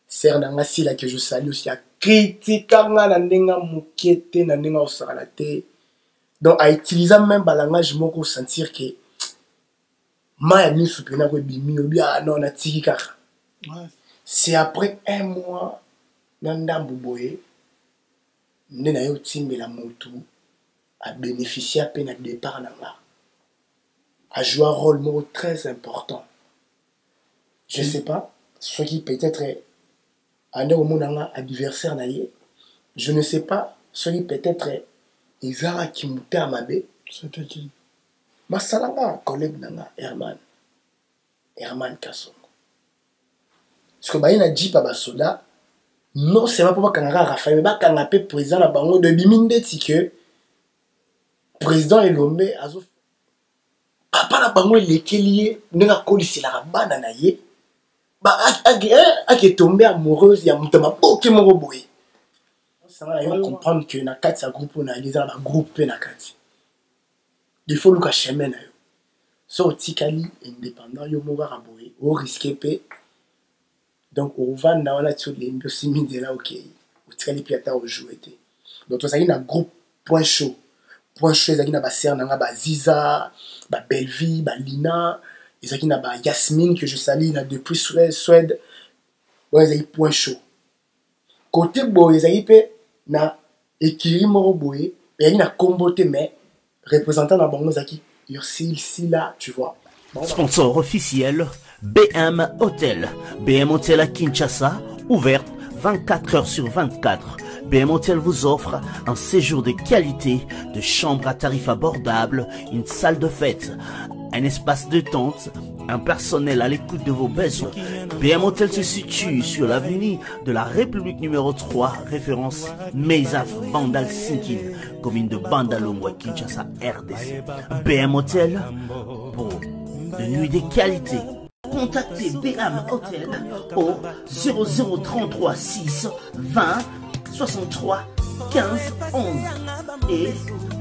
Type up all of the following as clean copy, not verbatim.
Sœur nanga sila que je salue aussi a critiquer nga na ndenga mukete na ndenga osala te. Donc à utiliser même le langage moko sentir que ma mi soupena ko bimi obi non na tiki kaka. C'est après un mois na ndambu boye ndena yo timbela motu a bénéficié à peine à départ nanga. A joué un rôle moko très important. Je sais pas, ce qui peut-être un adversaire naïe. Je ne sais pas, ce qui peut-être Isara qui moutait à Mabé. C'était qui? Masalanga, collègue nanga, Herman Kassongo. Parce que Baïna dit pas soda, non c'est pas pour que Raphaël, mais quand on président la bango de Biminde que président Elombe azo papa la bango lekelié n'enga kolisi la bana naïe. Bah, est tombé amoureuse, il y a mon temps, ok, mon robot. Ça va comprendre que na kati sa groupe on a les arbres groupe na kati. Il faut le cacher maintenant. So tikali indépendant yo moga raboé, au risqué pe. Donc on va na wana sur les mbiosi de là ok. Au tikali piata au jouer té. Donc ça y na groupe point chaud. Point chaud ça y na ba sœur nanga ba Ziza, ba Bellevie, ba Lina. Et ça qui n'a pas Yasmine que je salue là depuis Suède. Ouais, ça y point chaud. Côté boy, ça y peut na écrit moro boy, et il na comboté mais représentant la bango zaki Ursil Sila, tu vois. Sponsor officiel BM Hotel. BM Hotel à Kinshasa, ouverte 24 heures sur 24. BM Hotel vous offre un séjour de qualité, de chambres à tarifs abordables, une salle de fête, un espace de tente, un personnel à l'écoute de vos besoins. BM Hotel se situe sur l'avenue de la République numéro 3, référence Meizaf Bandal Sinkin, commune de Bandalongwa, Kinshasa, RDC. BM Hotel pour de nuits de qualité. Contactez BM Hotel au 0033 6 20 63 15 11 et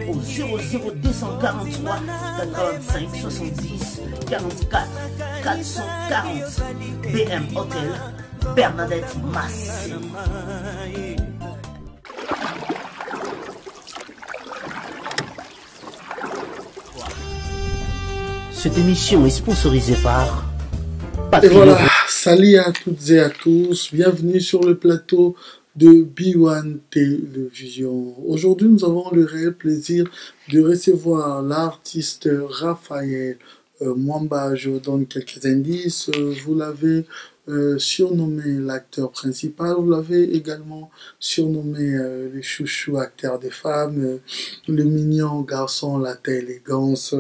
au 00243 85 70 44 440 BM Hotel Bernadette Massé. Cette émission est sponsorisée par Et voilà, salut à toutes et à tous, bienvenue sur le plateau de B1 Télévision. Aujourd'hui, nous avons le réel plaisir de recevoir l'artiste Raphaël Mwamba. Je vous donne quelques indices. Vous l'avez surnommé l'acteur principal. Vous l'avez également surnommé le chouchou acteur des femmes, le mignon garçon, la élégance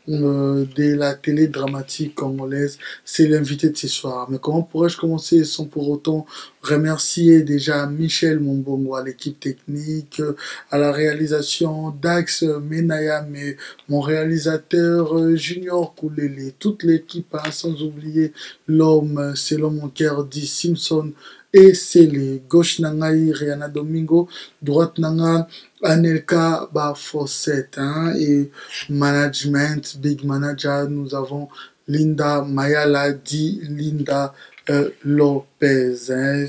de la télé dramatique congolaise. C'est l'invité de ce soir. Mais comment pourrais-je commencer sans pour autant remercier déjà Michel Mombongo à l'équipe technique, à la réalisation Dax Menaya, mais mon réalisateur Junior Koulele, toute l'équipe, hein, sans oublier l'homme, c'est l'homme mon cœur dit Simpson, et c'est les gauche nangai Rihanna Domingo, droite nanga Anelka Fawcett, hein, et management, big manager, nous avons Linda Mayala dit Linda Lopez, hein.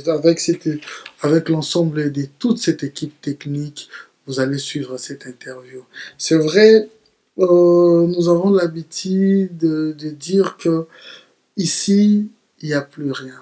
Avec l'ensemble de toute cette équipe technique, vous allez suivre cette interview. C'est vrai, nous avons l'habitude de dire que ici, il n'y a plus rien.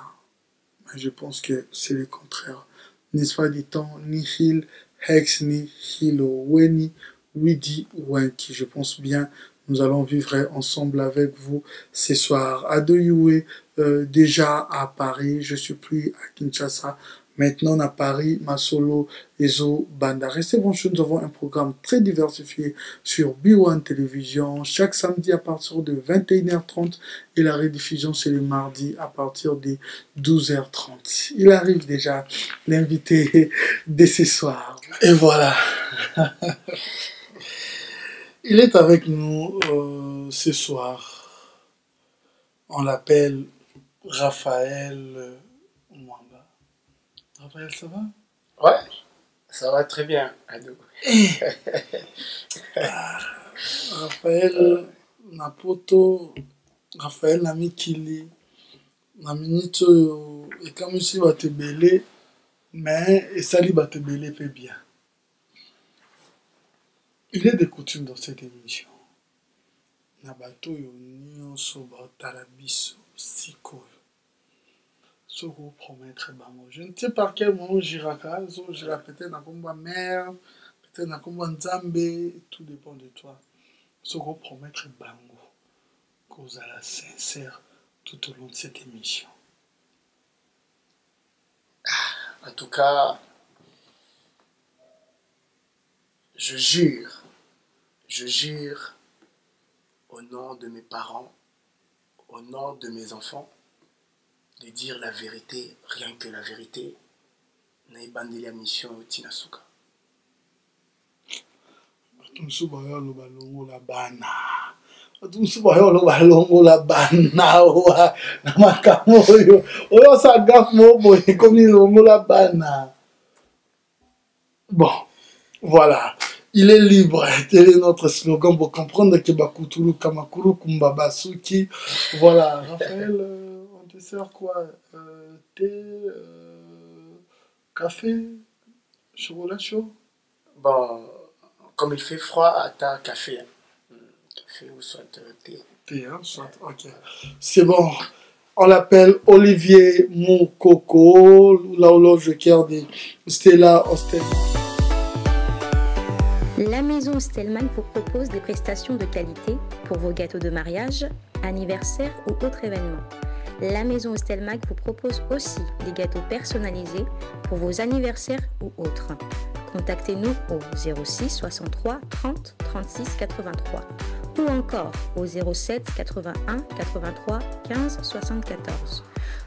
Mais je pense que c'est le contraire. N'est-ce pas dit-on, ni Hill, Hex, ni Hilo, Weni, Widi, Wenki. Je pense bien, nous allons vivre ensemble avec vous ce soir. Adoyoué, déjà à Paris, je suis plus à Kinshasa. Maintenant à Paris, Masolo, Ezo, Banda. Restez branchés, nous avons un programme très diversifié sur B1 Télévision, chaque samedi à partir de 21h30 et la rediffusion c'est le mardi à partir de 12h30. Il arrive déjà, l'invité de ce soir. Et voilà. Il est avec nous ce soir. On l'appelle Raphaël Mwamba. Raphaël, ça va? Ouais, ça va très bien, Ado. Raphaël Napoto, Raphaël Namikili, na minute oyo ekamwisi bato ebele mais esali bato ebele mpe bien. Il est de coutume dans cette émission na bato oyo nyonso baotala biso sikoyo soko promettre bango. Je ne sais par quel moment jiraka, jira peut-être na komba mère, peut-être na komba nzambe, tout dépend de toi. Soko promettre bango kozala sincère tout au long de cette émission. En tout cas, je jure au nom de mes parents, au nom de mes enfants, de dire la vérité, rien que la vérité. Naibandeli la mission Tinasuka. Batumsu bayo loba longola bana. Batumsu bayo loba longola bana wa na makambo oyo. Oyo sa gaffe mo boye komi longola bana. Bon, voilà. Il est libre. Tel est notre slogan pour comprendre que Bakutulu Kamakuru Kumbaba Suki. Voilà. Raphaël, on te sert quoi? Thé, café, chocolat chaud? Bon, comme il fait froid, attends café. Hein. Café ou soit thé. Thé, hein, soit. Ok. C'est bon. On l'appelle Olivier Moukoko, l'horloge cœur de Stella Hostel. La maison Hostelman vous propose des prestations de qualité pour vos gâteaux de mariage, anniversaire ou autres événements. La maison Hostelman vous propose aussi des gâteaux personnalisés pour vos anniversaires ou autres. Contactez-nous au 06 63 30 36 83 ou encore au 07 81 83 15 74.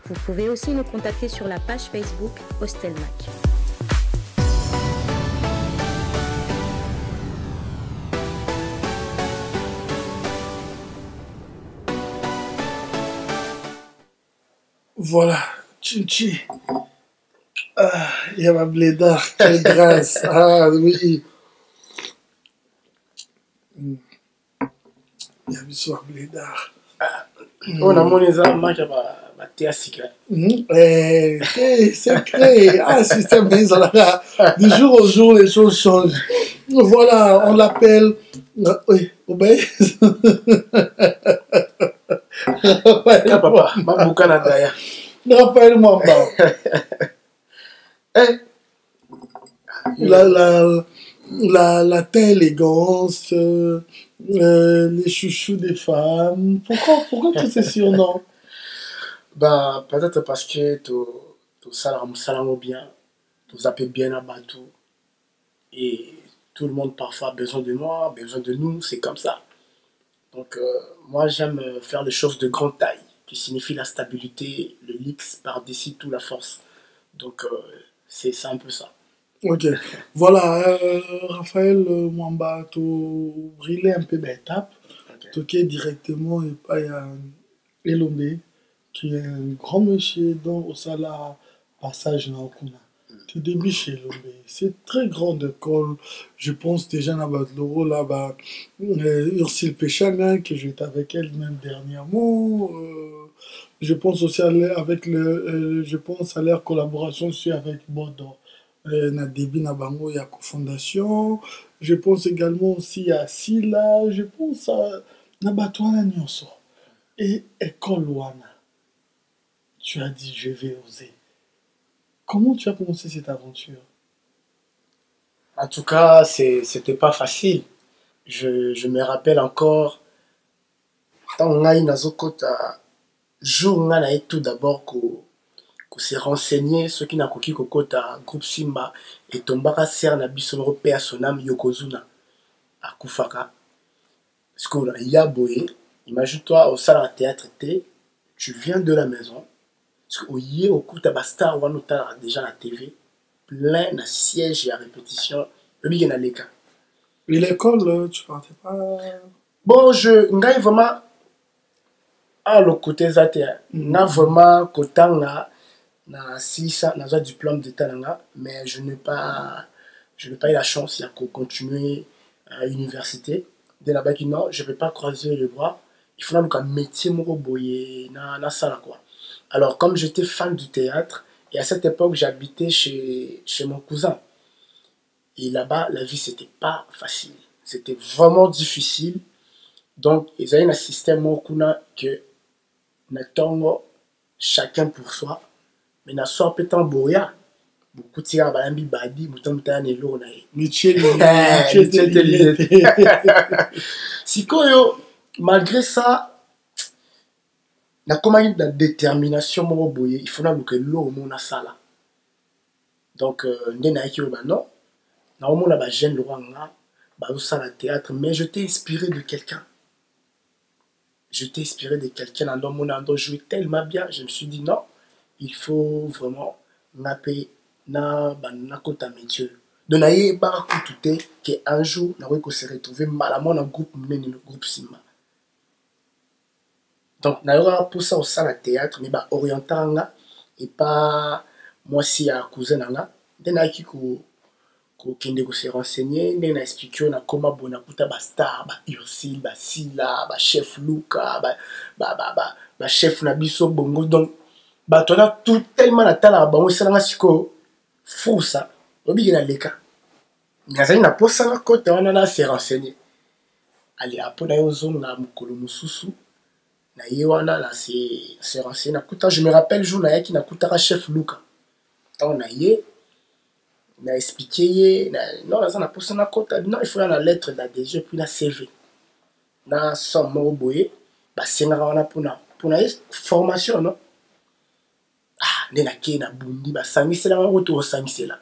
Vous pouvez aussi nous contacter sur la page Facebook Hostelmac. Voilà, Chinchi. Ah, il y a ma blédard, quelle grâce. Ah oui. Il y a ma blédard. On a mon examen, ma théastique. C'est secret. Ah, système là. Du jour au jour, les choses changent. Voilà, on l'appelle. Oui, obéis. Papa, ma boucane d'ailleurs. Raphaël Mwamba. La telle élégance, les chouchous des femmes. Pourquoi tous ces surnoms? Bah, peut-être parce que tu salam bien, tu zappes bien à Batou. Et tout le monde parfois a besoin de moi, besoin de nous, c'est comme ça. Donc, moi, j'aime faire des choses de grande taille, qui signifie la stabilité, le luxe par-dessus tout la force. Donc, c'est un peu ça. Ok. Voilà, Raphaël Mwamba, tu brûlais un peu d'étape. Tu es directement et pas Elombe, qui est un grand monsieur dans au Sala Passage Naokuna. Tu débutes chez Elombe. C'est très grande école. Je pense déjà à Badloro, là-bas, Ursule Péchana, que j'étais avec elle même dernièrement. Je pense aussi avec je pense à leur collaboration aussi avec Bordeaux. Na début na bango ya fondation. Je pense également aussi à Sila. Je pense à na Batouana Nyonso. Et école Wana. Tu as dit je vais oser. Comment tu as commencé cette aventure? En tout cas, c'était pas facile. Je me rappelle encore, tant on a eu Nazokota, jour on a tout d'abord qu'on s'est renseigné, ceux qui n'ont pas kokota groupe Simba, et tombara ser na bisonoro pea sonam Yokozuna, à Kufaka. Parce qu'on a Yaboé, imagine-toi au salon théâtre, tu viens de la maison, parce qu'au yé, au coup, Tabastar, on a déjà la TV, plein de sièges et à répétition, le big en l'écart. Et l'école, tu partais pas. Bon, ngai vraiment, à le côté zate, n'a vraiment, qu'autant na 600, na un diplôme d'état, mais je n'ai pas eu la chance de continuer à l'université. Dès là-bas, non, je ne vais pas croiser les bras. Il faut un métier, na sala quoi. Alors, comme j'étais fan du théâtre, et à cette époque, j'habitais chez mon cousin. Et là-bas, la vie, c'était pas facile. C'était vraiment difficile. Donc, ils avaient un système où que chacun pour soi. Mais na soit peut-être boya. Beaucoup de tirage balambi badi, bouton tane lo na. Michel Sikoyo, malgré ça, na comment la détermination mo boye, il faut na que l'eau mon sala. Donc ndena ki ba non. Na o mona ba jeune loanga, ba usala théâtre, mais je t'ai inspiré de quelqu'un. Je t'ai inspiré de quelqu'un dans mon ando joué tellement bien, je me suis dit non, il faut vraiment napper na kota métier. Donc na ye ba kutute que un jour na ko se retrouver malamment dans groupe mnene le groupe Simba. Donc na yo pour ça au sala théâtre mais ba orientanga et pas moi si à cousin nga ndena ki ko kende ko se renseigner ndena expliquer na comment bona kuta ba star ba Ursil ba Sila ba chef Luka ba chef na biso bongo. Donc ba tona tout tellement na tala bango selanga siko fou ça obi na leka ngazali na posa na côté wana na se renseigner allez après na yo zone na mukolo mususu na ye wana na se renseigner na kuta. Je me rappelle jour na yaki na kuta chef Luka tant na ye na expliqué non là ça na posa na côté non il faut la lettre d'adhésion puis la CV na somme boye ba senga wana pour formation non. Ah, nena ke na bundi ba sangisela ngo to sangisela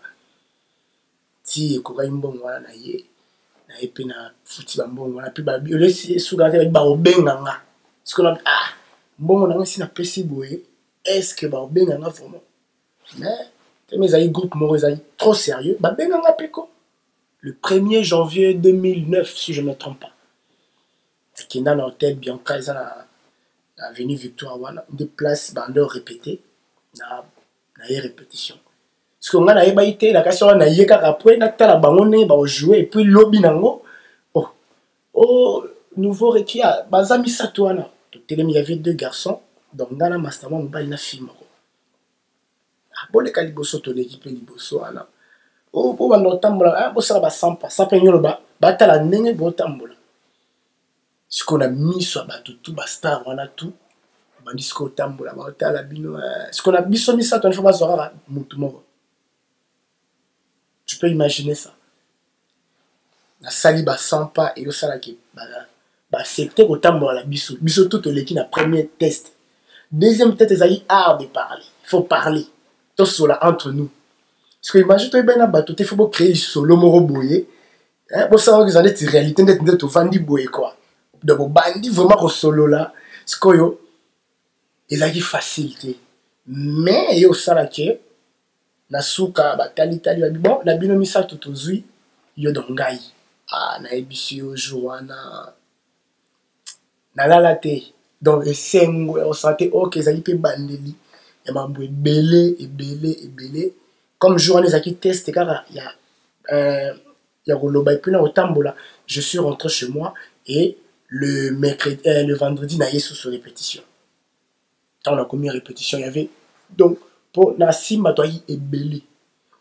ti ekoka mbongo wana na ye pe na futi ba mbongo wana pe ba biolesi suka ke ba obenga nga sikola mbongo na ngisi na pesi boye est-ce que ba obenga nga vraiment mais mes amis groupe mo ezali trop sérieux ba benga nga peko le 1er janvier 2009 si je ne me trompe pas c'est qu'il na hôtel Bianca ça na avenue Victoire wana des places ba leur répéter na répétition parce que nga na yeba ite la kasi wana ye kaka après na tala bango ne ba jouer et puis lobby nango oh nouveau requis bazami satwana to telemi il y avait 2 garçons donc nga na masterman mobile na film ko bon les caliboso to l'équipe liboso wana oh po ba no tambola bo sala ba sampa sampa nyolo ba tala ndenge bo tambola ce qu'on a mis sur ba tout ba star wana tout bandisco tambola ba tala bino ce qu'on a biso mi ça ton faut pas zora mutu moko. Tu peux imaginer ça na sali ba sampa et yo sala ki ba secteur ko tambola biso tout l'équipe na premier test deuxième test ezali art de parler, il faut parler tout cela entre nous parce que imagine toi ben na bato te faut créer solo moro boye bon ça va que ça est réalité net to vandi boye quoi donc bandi vraiment ko solo là ce que yo il a dit facilité mais yo sala ke na suka ba tali bon na bino misa tutuzui yo dongai na ebisi yo joana na lalate donc esengo on sentait OK ezali pe bandeli et mambo ebele comme journée zaki test car il y a roloba et puis na otambola je suis rentré chez moi et le mercredi le vendredi na yesu sur répétition. Quand on a commis répétition, il y avait donc pour na simba toi ebele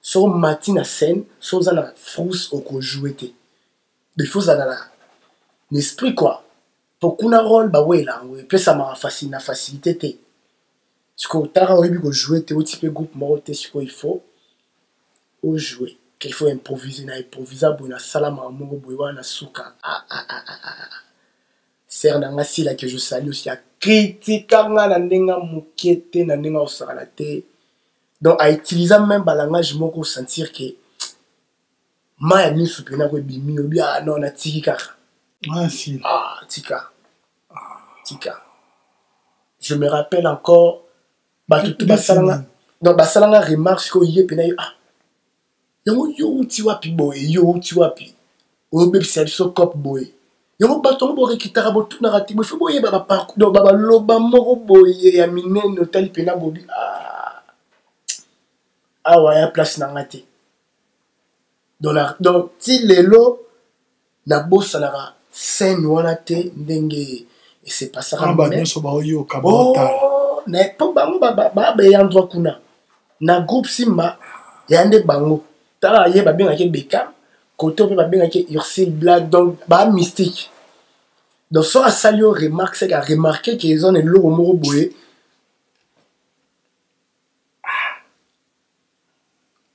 sur matin à scène sur na frousse au jouer té des fois ça na l'esprit quoi pour qu'on a rôle bah ouais là puis ça m'a facilité té ce que tara oyebi ko jouer té au type groupe moro té ce qu'il faut au jouer qu'il faut improviser na improvisable na salama moko boy na suka ser nanga sila que je salue aussi a critiquer nga na ndenga mukete na ndenga osala te donc à utiliser même ba langage moko sentir que ma ya mi supena ko bimi obi non na tika si tika je me rappelle encore tout basalanga donc basalanga remarque ko yepena yo uti wapi boy yo uti wapi obebi so cop boy yo bato bo rekitara bo tuna rati bo boye ba parcours do ba loba moko boye ya minene tali pena bobi ouais ya place na ngati donc ti lelo na bossa na scène wana te ndenge et c'est pas ça ba nyoso ba yo kabota na po bango ba yandwa kuna na groupe Simba yande bango tala ye ba benga ke Beckham côté pe ba benga ke Ursule Black donc ba mystique donc so asalio remarque c'est qu'a remarqué qu'ils ont le moro boye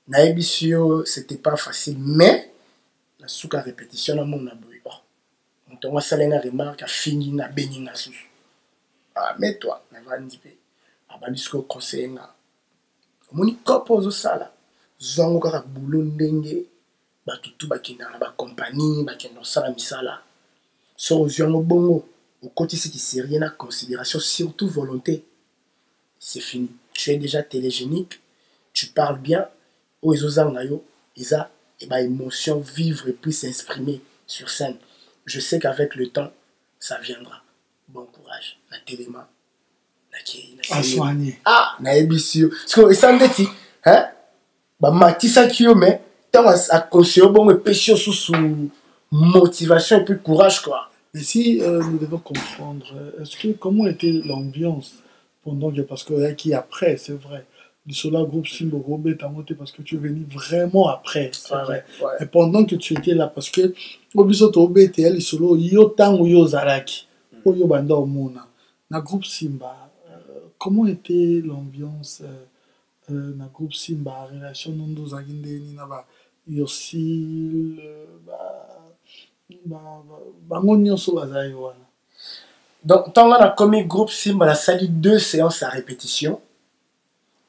na ebisio c'était pas facile mais la souka répétition na mon aboy bon on salena remarque a fini na beni na sous ah mais toi na vandi pe abandisco conseiller na moni kopo zo sala zongo kaka boulot ndenge batutu bakina na ba compagnie bakina sala misala so oziongo bongo au côté ce qui c'est rien à considération surtout volonté c'est fini tu es déjà télégénique tu parles bien aux ozanga yo isa et ba émotion vivre et puis s'exprimer sur scène je sais qu'avec le temps ça viendra bon courage na téléma à soigner na ebisio parce que ça ndeti hein ba matisa kio mais tant à conseiller bon pécho sous motivation et puis courage quoi. Mais si nous devons comprendre est-ce que comment était l'ambiance pendant que parce que qui après c'est vrai du solo groupe Simba Robé t'as monté parce que tu es venu vraiment après c'est vrai et pendant que tu étais là parce que obiso to obé elle solo yo tango yo zaraki oyo banda omona na groupe Simba comment était l'ambiance na groupe Simba relation nondo zagindeni na ba Ursule bango nyonso bazali wana donc tant on a commis groupe Simba la salle 2 séances à répétition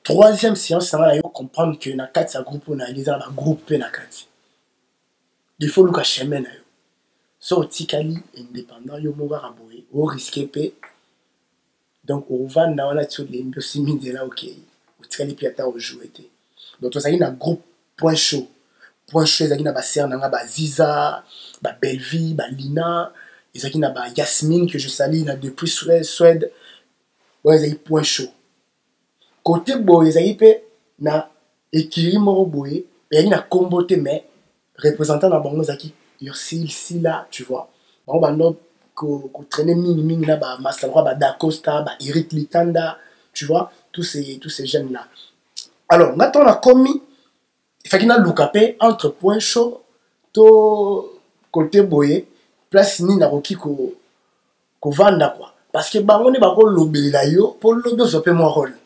troisième séance ça va yo comprendre que na 4 sa groupe on a les un groupe na 4 il faut le chemin na yo so tikali indépendant yo moga raboye au risquer pe donc au vanda wana tu les mbiosi mindela OK au tikali piata au jouer donc to ça na groupe point chaud ezaki na ba sœur nanga ba Ziza ba Bellevie ba Lina ezaki na ba Yasmine que je salue na depuis Suède ouais ezaki point chaud côté boy ezaki pe na équilibre moko boye ezaki na comboté mais représentant na bango ezaki Ursule Sila tu vois bango bando ko traîner mingi na ba Masalwa ba Dacosta ba Eric Litanda tu vois tous ces jeunes là alors maintenant on a commis il fait qu'il a loupé entre point chaud to côté boye place ni na roki ko vanda quoi parce que bango ne ba ko lobela yo pour lobo zo pe mo rôle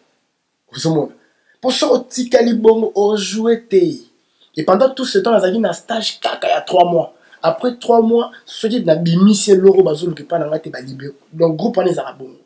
vous monde pour so tikali bongo o jouer et pendant tout ce temps azaki na stage kaka ya 3 mois après 3 mois ce qui na bimisi loro bazolo ke pa na ngate ba libéré donc groupe on les a bongo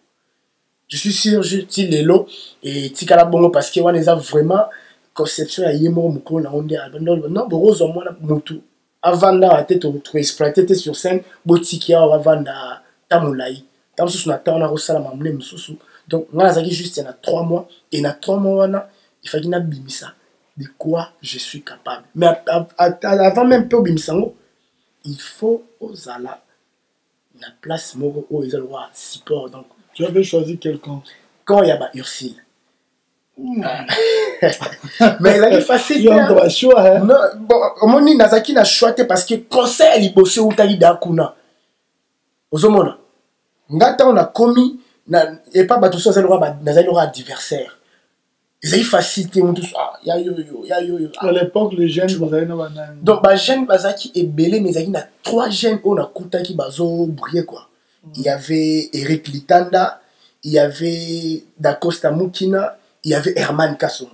je suis sûr je ti lelo et tikala bongo parce que on les a vraiment conception ya yemo mukolo na onde non borozo mwana mutu avanda la tête to exploiter sur scène botiki ya avanda tamulai tam susu na taona ko sala mamle mususu donc ngala zaki juste na 3 mois et na 3 mois wana il fallait na bimisa de quoi je suis capable mais avant même peu bimisango il faut ozala na place moko o ezalo wa support donc tu avais choisi quelqu'un quand il y a ba Ursule mais il est facile choix non bon omoni nazaki na choix parce que conseil liboso utali dakuna ozomona ngata on a commis na et pas bato so zelo ba nazali ro adversaire ils facilité on tous ya yo à l'époque les jeunes bazali na banani donc ba jeunes bazaki ebele mais zaki na 3 jeunes on a kutaki bazo briller quoi il y avait Eric Litanda il y avait Dacosta Mukina il y avait Herman Kassomo.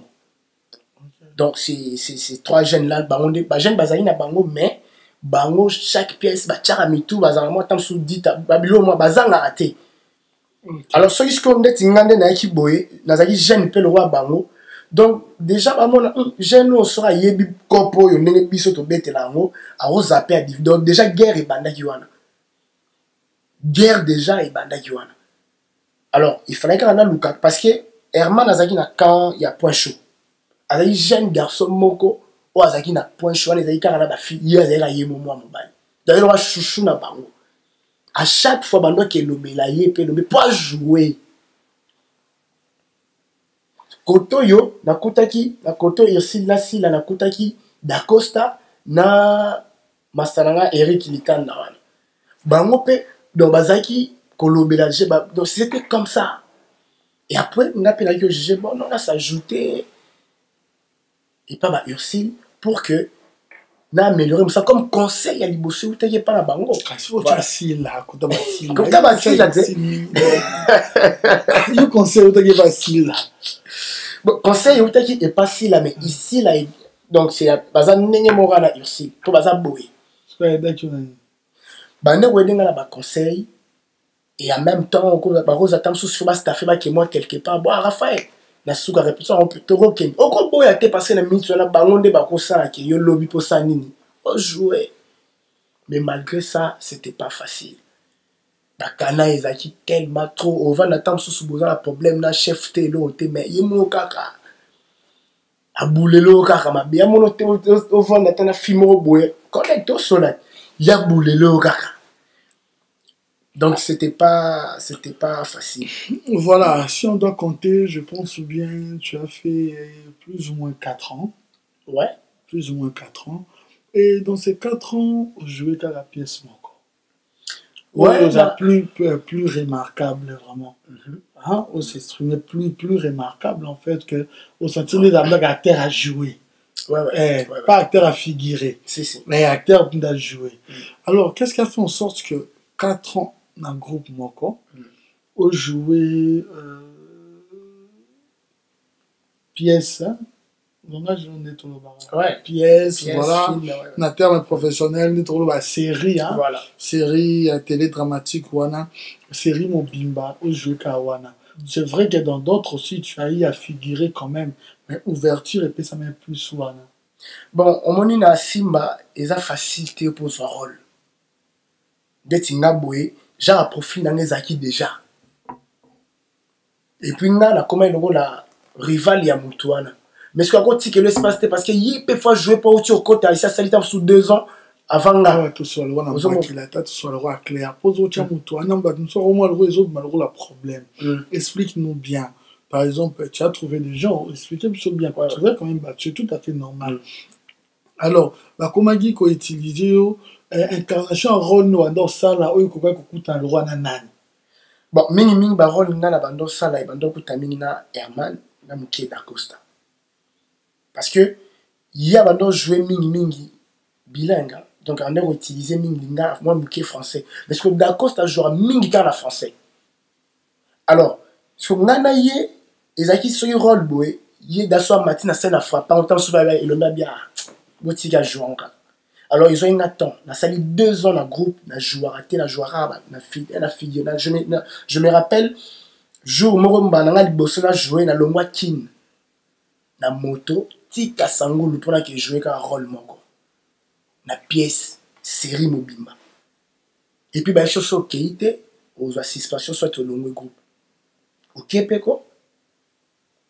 Donc ces 3 jeunes là bango ba jeunes bazali na bango mais bango chaque pièce ba tchara mitu bazala mo tam sou dit babilo mo bazanga raté. Alors ceux qui sont ndeti ngande na ki boye nazaki jeune pe le roi bango. Donc déjà ba mona jeune on sera yebi kopo yo ndenge biso to betela ngo a rozapé a donc déjà guerre et bandaki wana. Guerre déjà et bandaki wana. Alors il fallait qu'on a luka parce que Herman azaki na quand il y a point chaud. Azaki jeune garçon moko o azaki na point chaud les azaki na ba fille azaki na yemo moi mobile. D'ailleurs on chouchou na bango. À chaque fois bando ke lobela ye pe lobe pas jouer. Koto yo na kutaki na koto Ursule Sila na kutaki Dacosta na masalanga Eric Litanda wana. Bango pe donc bazaki kolobela donc c'était comme ça. Et après, on a pu que juger, bon, on a s'ajouter et pas ma Ursule pour que na améliorer ça comme conseil à l'ibosé ou t'es pas la bango. Comme facile là, comme facile. Comme t'as facile là. Il conseil ou t'es facile là. Bon, conseil ou t'es est facile là, mais ici là, donc c'est bazan n'enye mora na Ursule pour bazan boé. C'est d'accord. Bande wedding na ba conseil et en même temps on ba rose attend sur ba staff ba qui moi quelque part. Bon Raphaël na suka répétition on peut te roken oko boya te passer na minute na bangonde ba ko sala ke yo lobby pour ça nini on jouer mais malgré ça c'était pas facile bakana ezaki tellement trop on va n'attendre sous besoin la problème na chef te lo te mais yemo kaka abulelo kaka mabia mono te au vent n'attendre fimo boye connecto sola ya bulelo kaka. Donc c'était pas facile. Voilà, si on doit compter, je pense bien tu as fait plus ou moins 4 ans. Ouais. Plus ou moins 4 ans. Et dans ces 4 ans, jouer qu'à la pièce Moko. Ouais, bah... plus remarquable vraiment. Hein? On s'exprimait plus remarquable en fait que au sentiment d'un acteur à jouer. Ouais. Pas acteur à figurer. Si. Mais acteur à jouer. Alors, qu'est-ce qui a fait en sorte que 4 ans dans le groupe Moko, on jouait pièce, pièce, voilà, dans le terme professionnel, série, hein, voilà. Série télédramatique, wana, série Mobimba, on jouait Kawana. C'est vrai que dans d'autres aussi, tu as eu à figurer quand même, mais ouverture et puis ça met plus wana. Bon, on m'a dit na Simba, ils ont facilité pour son rôle. D'être inaboué. J'ai un profil dans les acquis déjà. Et puis, on a comment la rival ya Moutouana. Mais ce qu'on a dit que l'espace c'était parce que il peut fois jouer pour au côté, il s'est sali sous 2 ans avant là. Tout soit le roi n'a pas qu'il a tout soit le roi clair. Pose au tia Moutouana, nous sommes au moins le réseau de malheureux la problème. Explique-nous bien. Par exemple, tu as trouvé des gens, expliquez-nous bien. Tu vois quand même, c'est tout à fait normal. Alors, comment dit qu'on utilise incarnation rôle nous dans ça là où il faut un roi nanan. Bon, mini ba rôle na bando ça là bando kuta mini na Herman na Mouké d'Acosta. Parce que il y a bando jouer mini bilingue. Donc on a utilisé mini na moi Mouké français. Parce que d'Acosta joue mini dans la français. Alors, ce qu'on a yé ezaki sur rôle boy, yé d'assoir matin scène à frappant autant souvent et le bien botiga jouer encore. Alors, ils ont eu un temps. On a sali 2 ans dans le groupe. On a joué raté, on a joué arabe, on a fille. Je me rappelle, jour où on a joué dans le mois Kin. Dans la moto, Tika Sangoulou pour que joué un rôle. Dans la pièce, série Mobimba. Et puis, il y a des choses qui étaient aux assistants, soit au long du groupe. Ok, Peko?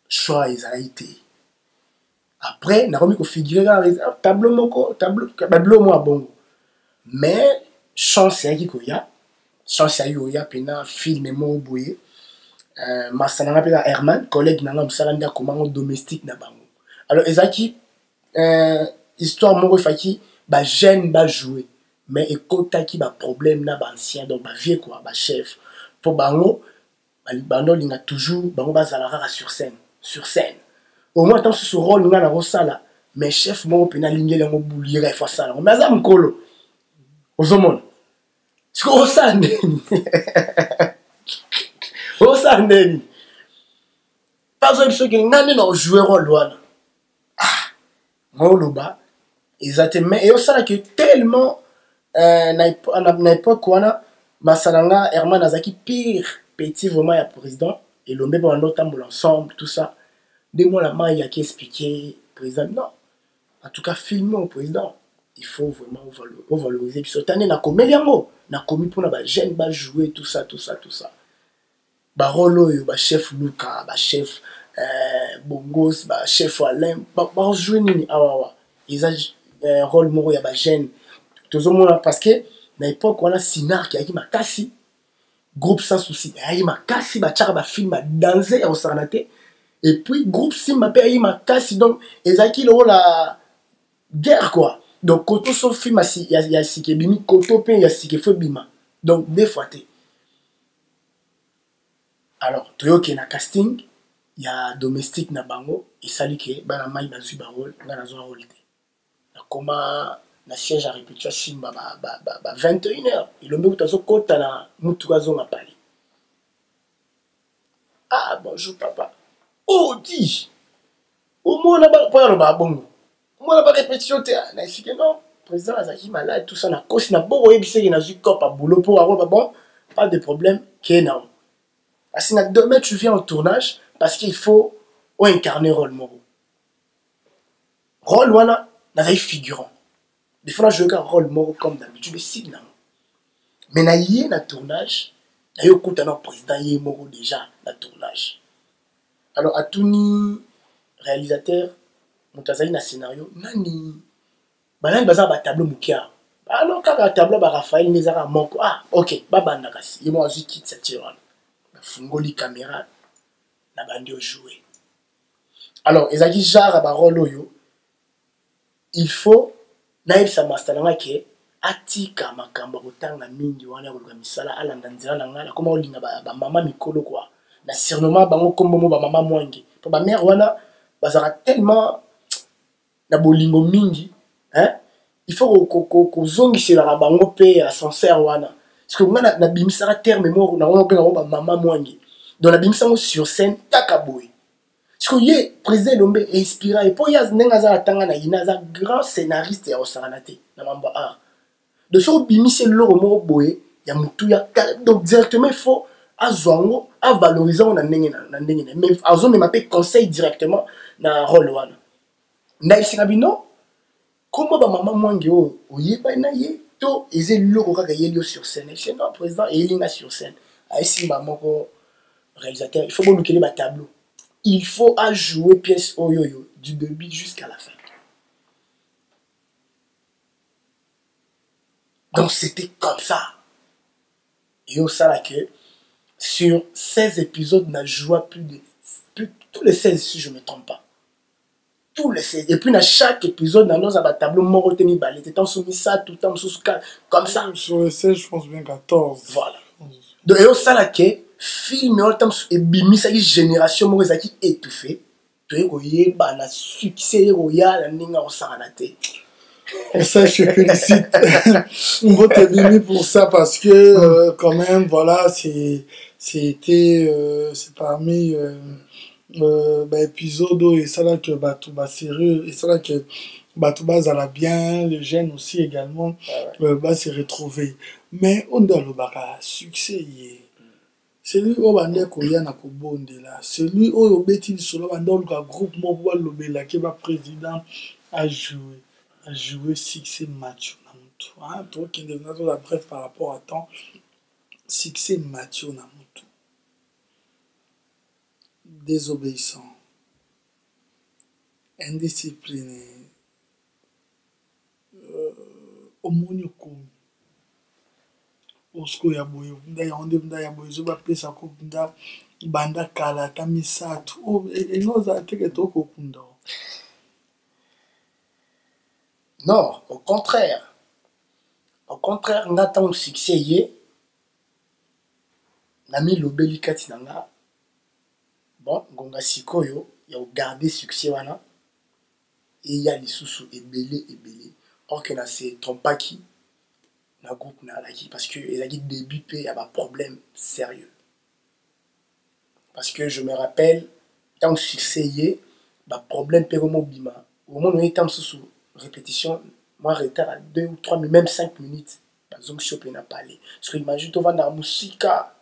Choix, ils ont été. Après, on a remis qu'on figurait dans les tableau moi bon. Mais, chance à qui qu'il y a, chance à y a, puis un film et moi bouillé. Ma sananga pe Herman, collègue nanga msalanda comment domestique na bango. Alors, ezaki, histoire moro faki, ba jeune ba jouer. Mais ekota ki ba problème na ba ancien, donc ba vieux quoi, ba chef. Pour bango, bando linga toujours, bango ba zalara sur scène. Au moins, tant que ce rôle, nous avons ça là. Mais chef, moi, on a ligné les mots boulier, il faut ça là. Mais ça, me colle. Aux hommes. Ce qu'on ça, on ça, pas besoin de ce que nous avons joué rôle là. Ah, moi, le bas, ils ont été, mais et ça là que tellement, à l'époque, on a, Masalanga, Herman Azaki, pire, petit vraiment, il y a président, et l'homme, pendant longtemps, l'ensemble, tout ça. Des mois la main, il y a qui expliquer président. Non. En tout cas, filmer au président. Il faut vraiment valoriser. Puis cette année, on a commis les mots. On a commis pour la jeune, jouer, tout ça. Barolo, chef Luca, chef Bongos, chef Alain, jouer nini. Ils ont rôle moro, il y a jeune. Tout le monde, parce que, à l'époque, on a Sinar qui a dit ma cassi. Groupe sans souci. Il y a ma cassi, ma film, danser au Sarnaté. Et puis, groupe Simba paye ma casse, donc, et Zaki, la guerre, quoi. Donc, quand on sort film, il y a ce qui est bimi, quand on paye, il y a ce qui est fait bima. Donc, des fois, Alors, toyoki na casting, il y a domestique na bango, et sali ke bana mai bazui ba rôle, nga na zo rôle te. Na koma na siège à répétition simba 21h. Il ombe utazo kota na mutuka zo na pali. Ah, bonjour papa. Oh, dis. Au moins là bas pour le babongo. Moi là bas répétition te na expliqué non. Président Azaki malade tout ça na cause na bobo yebise ki na zu cop à boulot pour avoir bon, pas de problème qui est non. Parce que demain tu viens au tournage parce qu'il faut incarner rôle moro. Rôle wana na figurant. Des fois je joue un rôle moro comme d'habitude signe non. Mais na yé na tournage, na yo kuta na président yé moro déjà na tournage. Alors à tout ni réalisateur Moutazali na scénario nani banani baza ba tableau mukia. Alors kaka tableau ba Raphaël Nezara moko ah OK babanda kasi yemo azu kit sa tirana. Fungoli caméra na bandi jouer. Alors ezaki genre ba rôle oyo il faut naïb sa mastalanga ke atika makambo kotanga mingi wana ko misala alanda nzela na ngala koma olinga ba mama mikolo quoi na surnommant bango kombo mo ba mama mwangi to ba mère wana bazara tellement na bolingo mingi hein il faut ko zongisela la bango pe ascenseur wana parce que ngana na bimisara terme mo na ngo pe ba mama mwangi donc la bimisanga sur scène takaboy parce que yé président Lombe inspiré et pour yaz nenga za tanga na ina za grand scénariste ya osaranate na mamba ah de so bimise loro mo boye ya mutu ya donc directement il faut azwango a valoriser na ndenge na ndenge mais azo me mape conseil directement na rôle wana na isinga bino comment ba mama mwangi o oyeba na ye to eze loko kaka yelio sur scène c'est non président et linga sur scène a ici maman ko réalisateur il faut bon lukeler ba tableau il faut à jouer pièce oyoyo du début jusqu'à la fin. Donc c'était comme ça. Et au ça là que sur 16 épisodes, on a joué plus tous les 16 si je ne me trompe pas. Tous les 16. Et puis dans chaque épisode, dans nos tableau mort tenu balé, t'étant soumis ça tout le temps sous comme ça. Sur les 16, je pense bien 14. Voilà. Donc et au ça là que film et bimi ça génération mo ezaki étouffé to ekoye ba na succès royal ndinga osanate et ça je te félicite on va te bimi pour ça parce que quand même voilà c'était c'est parmi épisode et ça là que Batouba sérieux et ça là que Batouba zala bien les jeunes aussi également va se retrouver mais on doit le baka succès celui où on est koya na kobonde là celui où on beti solo dans le groupe moko lobela ke ba président a joué succès match na mutu hein toi qui est dans la bref par rapport à temps succès match na mutu désobéissant indiscipliné omoni komi osko ya boyo nda ya onde nda ya boyo zo ba pesa ko nda banda kala ta misatu o enoza teke toko kunda non au contraire ngata un succès yé nami lobeli kati nanga bon ngonga sikoyo ya garder succès wana et ya lisusu ebele or que na se trompa ki na groupe na laki parce que il a dit début pe y a pas problème sérieux parce que je me rappelle tant succès yé ba problème pe comme bima au moment où on était sous répétition moi retard à 2 ou 3 même 5 minutes par exemple choper n'a pas aller parce que imagine to vendre musica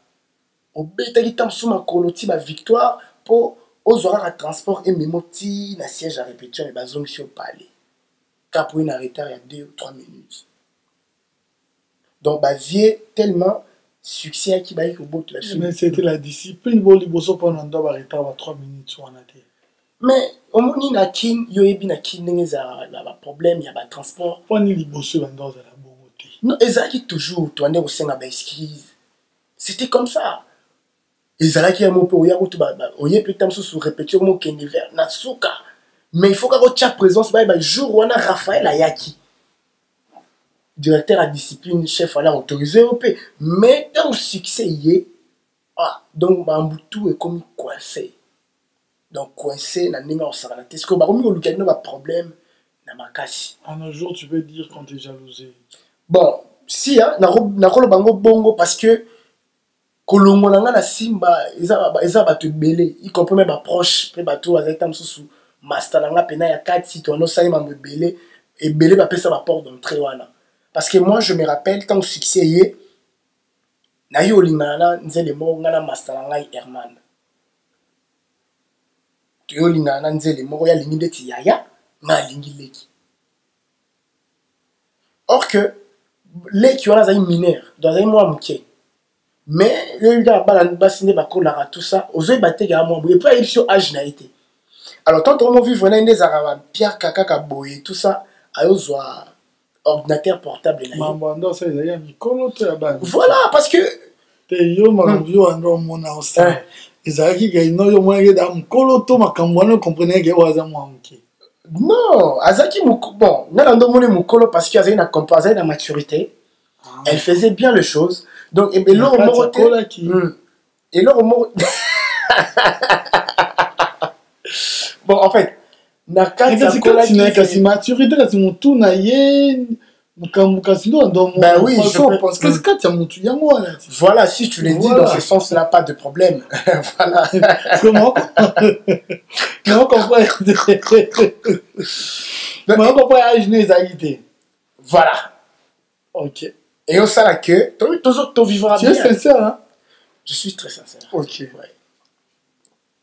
au beta qui tam sous ma coloti ba victoire pour aux horaires à transport et memoti na siège à répétition et bazong sur parler car pour une retard il y a 2 ou 3 minutes. Donc, bah, vie tellement succès qui va être au bout de la suite. Mais c'était la discipline, bon, il faut pendant 3 minutes sur un athée. Mais, au moment où il y a un problème, il y a un transport. On est libosso dans la bonté. Non, ils toujours, tu en es au sein de la esquisse. C'était comme ça. Ils allaient qui a mon peu, il y a plus de temps sur répétition, mon kennever, nasuka. Mais il faut qu'on ait présence, bah, jour où on a Raphaël Ayaki. Directeur à discipline, chef, on a autorisé au pays. Mais dans le succès, Ah, donc Mambutu est comme coincé. Donc coincé na ninga osala te. Est-ce que bakomi ko lukana ba problème na makasi. Un jour tu peux dire quand tu es jalousé. Bon, si hein, na kolo bango bongo parce que kolongo nanga na simba eza ba te belé, y compris même ba proche, pe ba to avec tam susu master nanga pena ya 4 si to no sali mambo belé et belé ba pesa ba porte d'entrée wana. Parce que moi je me rappelle tant succès yé na yo lingana nzele mo ngana master nanga Herman. Yo lingana nzele mo ya lingi ndeti yaya na lingi leki. Or que leki wana za mineur, dans un mois muké. Mais le gars a signé tout ça, aux yeux battés à moi, et puis il sur âge n'a été. Alors, quand on a vu venir des arabes, Pierre Kaka Kaboy, tout ça, à eux, ordinateur portable. Voilà, parce que. Non, Azaki bon, Nalandomone Mukolo parce qu'il y avait une maturité. Elle faisait bien les choses. Donc, et là, et là, bon, en fait, maturité, ben oui, parce que voilà, si tu le dis dans ce sens-là, pas de problème. Voilà. Comment? Voilà. Ok. Et au sein que tu vivras bien. Tu es sincère, hein? Je suis très sincère. Ok. Ouais.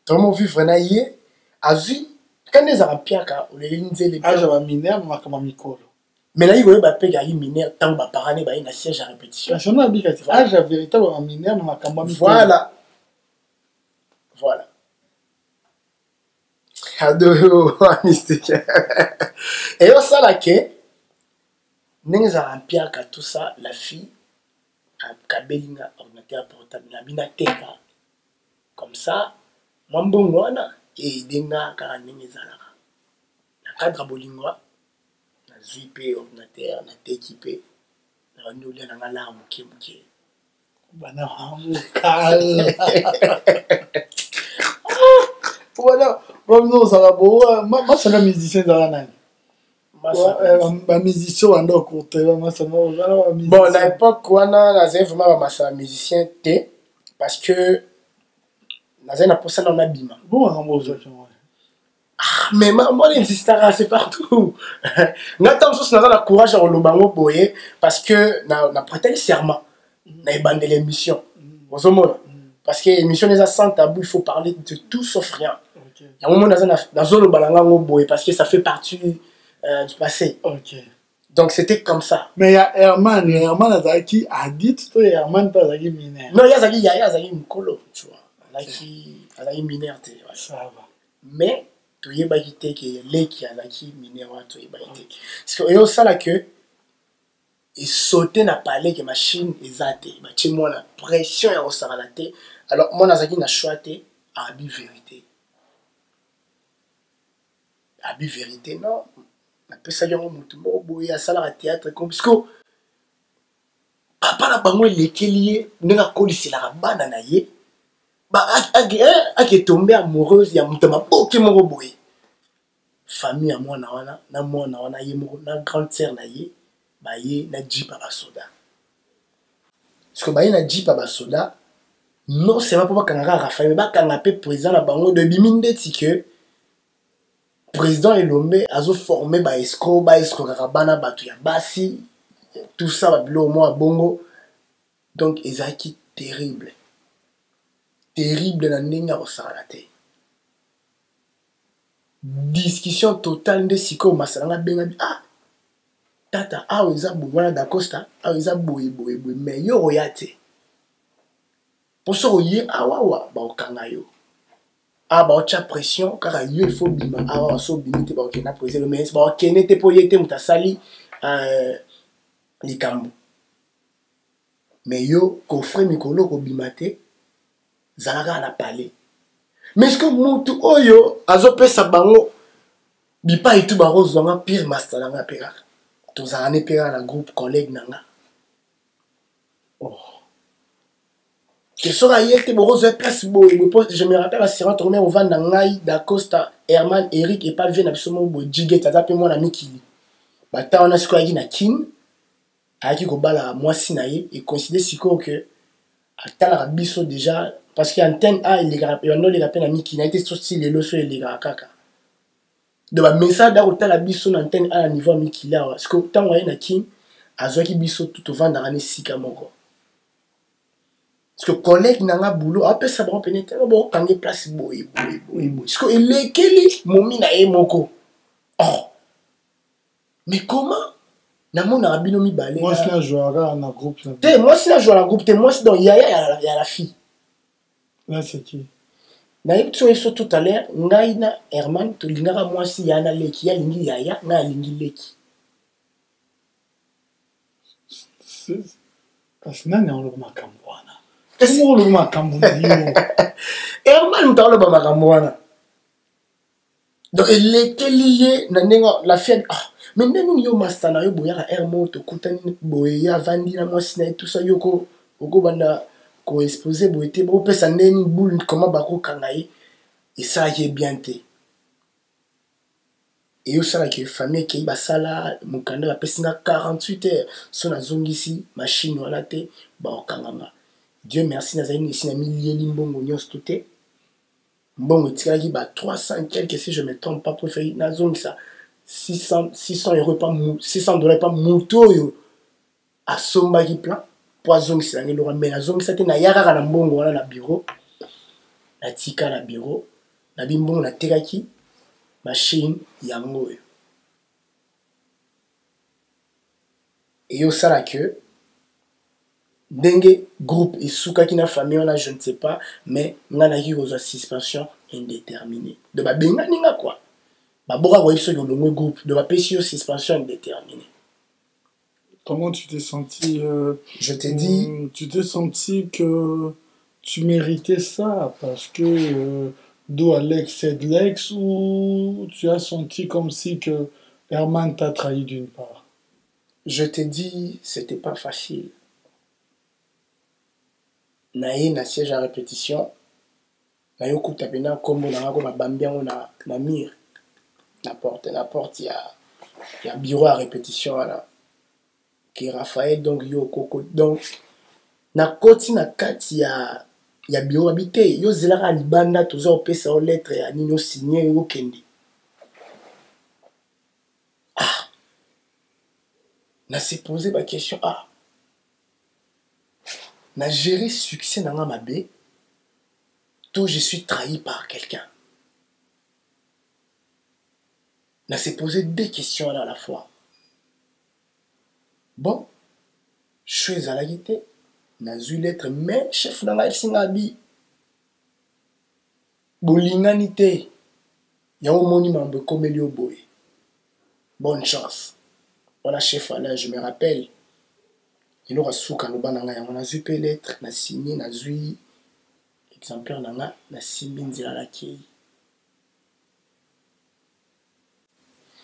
Tout le monde vivre naïe. Azu, quand les arabes piaka, ou les lignes les ah, j'avais mineur, mais comme micro. Mais là, il y a un peu de mineur, tant que par année, il y a un siège à répétition. Ah, j'avais véritablement mineur, mais comme micro. Voilà. Voilà. Ado, mystique. Et au sein que nous avons piaka tout ça, la fille, a kabelinga ordinateur portable, na binateka. Comme ça, moi, bon, et denga car n'engezalaka. Na cadre bolingwa, na zuipe ordinateur, na tekipe, na ndolia na ngala muke muke. Bana hamukal. Voilà, bon ça va beau. Moi c'est la musicien dans la nani. Ma musicien en donc côté, moi ça va. Bon, à l'époque wana na zé vraiment ma musicien té parce que na zé na posa na bima. Bon, on va ça. Mais moi l'insistara c'est partout. N'attends pas na la courage à lobango boye parce que na prêté serment na ebande l'émission. Ozomona parce que l'émission les a sans tabou, il faut parler de tout sauf rien. Il y a un moment dans zolo balanga boye parce que ça fait partie du passé. OK. Donc c'était comme ça. Mais il y a Herman Azaki a dit toi Herman pas Azaki mineur. Non, il y a Azaki Mkolo, tu vois. Azaki mineur, ça va. Mais tu y es bagité que les qui Azaki mineur, tu y es bagité. Parce que yo ça là que et sauter n'a pas les machine ezate. Bah tu moi la pression ya osaralate. Alors moi Azaki na choité à bi vérité. À bi vérité non. Na pesa yango mutu mo boye asala la théâtre comme parce que papa na bango lekelié ndinga kolisela bana na ye ba ake tomber amoureuse ya mutu maboke moko boye famille ya mwana wana na mwana wana ye moko na grande sœur na ye ba ye na jipa ba soda parce que ba ye na jipa ba soda non c'est pas pour bakanga Raphaël ba kanga pe président na bango de biminde tike président Elombe a formé ba escroc karabana batu ya basi tout ça ba bilo mo bongo donc ezaki terrible na ndinga osala te discussion totale de siko masalanga benga ah tata awo eza bwana da Costa awo eza boye mais yo royate poso ye awawa ba okanga yo ah bah tu as pression car il faut bima ah bah so bimite bah ok na poser le mais bah ok n'était pas yete muta sali les cambo mais yo coffre mikolo ko bimate zalaka na parler mais est-ce que mutu oyo azopesa bango bipa et tout ba rose nga pire master nga pera to zane pera na groupe collègue nanga oh que sera yete borozo place boy je me rappelle assurant tourner au vent ngai da Costa Herman Eric et pas vient absolument bo jiget tata pe moi na mikili bata on a siko yaki na kin aki ko bala mwasi na ye et considère siko que atala biso déjà parce que antenne a il les on les rappelle na mikili na été sorti les loso les gars kaka de ba message da otala biso na antenne a niveau mikili là parce que tant wa na kin azwaki biso tout au vent na rane sika moko. Parce que collègue n'a boulot, après ça va pénétrer, bon, quand il place boy. Parce que il est quel momi na moko. Oh. Mais comment? Na mon abino mi balé. Moi c'est la jouera en groupe. Moi c'est la jouera en groupe, moi c'est dans yaya y a la fille. Là c'est qui? Na yito eso tout à l'heure, ngaina Herman to lingara moi si yana leki ya lingi yaya, na lingi leki. Parce que nani on le makamwana. Comment le makamwana? Herman t'as le makamwana. Donc il était lié na nenga la fille. Mais nani yo mastana yo boya Herman to kutani boya vandi na moi sina tout ça yoko oko banda ko exposer boité bo pesa neni boule comment bako kangai et ça y est bien té. Et yo sala que famille qui basala mukanda la pesinga 48 heures son azongisi machine wala te ba okanganga. Dieu merci nazali ici na milieli mbongo nyos touté. Mbongo tiraki ba 300 quelque si je me trompe pas préféré nazongisa 600 euros pas $600 pas moto yo asomba ki plan poison si ngelo ramena nazongisa te na yaka na mbongo wala na bureau na tika na bureau na bimbongo na tekaki machine yango yo. Et yo sala que Dengue groupe et soukaki na famille on a je ne sais pas mais ngana ki oza suspension indéterminée de ba benga ninga quoi ba boka ko iso le groupe de ba pesio suspension indéterminée. Comment tu t'es senti je t'ai dit tu t'es senti que tu méritais ça parce que d'où Alex c'est de l'ex ou tu as senti comme si que Herman t'a trahi d'une part? Je t'ai dit c'était pas facile. Naïe na siège à répétition naïe au coup tapena comme on a comme bambien on a na mire la porte il y a bureau à répétition là qui Raphaël donc yo koko donc na koti na kati ya bureau habité yo zelaka libanda toza opesa o lettre ya nino signé yo kendi na se poser ma question na gérer succès dans ma bé, tout je suis trahi par quelqu'un. Na se poser deux questions là à la fois. Bon, je suis à la guité, na eu l'être mais chef dans la singabi. Bolinganité, y'a un monument comme Elio Boy. Bonne chance. On a chef là, je me rappelle. Il aura souka no bananga on a vu lettre na signé na zui exemplaire nanga na simbi nzila la kei.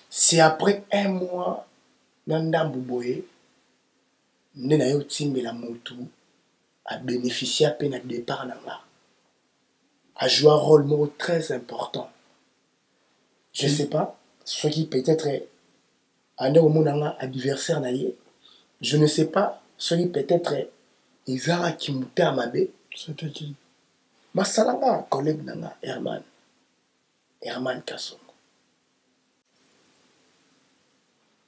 C'est après un mois nandambu boye nena yo timbe la motu a bénéficié à peine à départ nanga a joué un rôle très important. Je sais pas ce qui peut-être ande au monanga adversaire naie. Je ne sais pas celui peut-être Isara qui moutait à ma baie. C'était qui? Masalanga, collègue nanga, Herman Kassongo.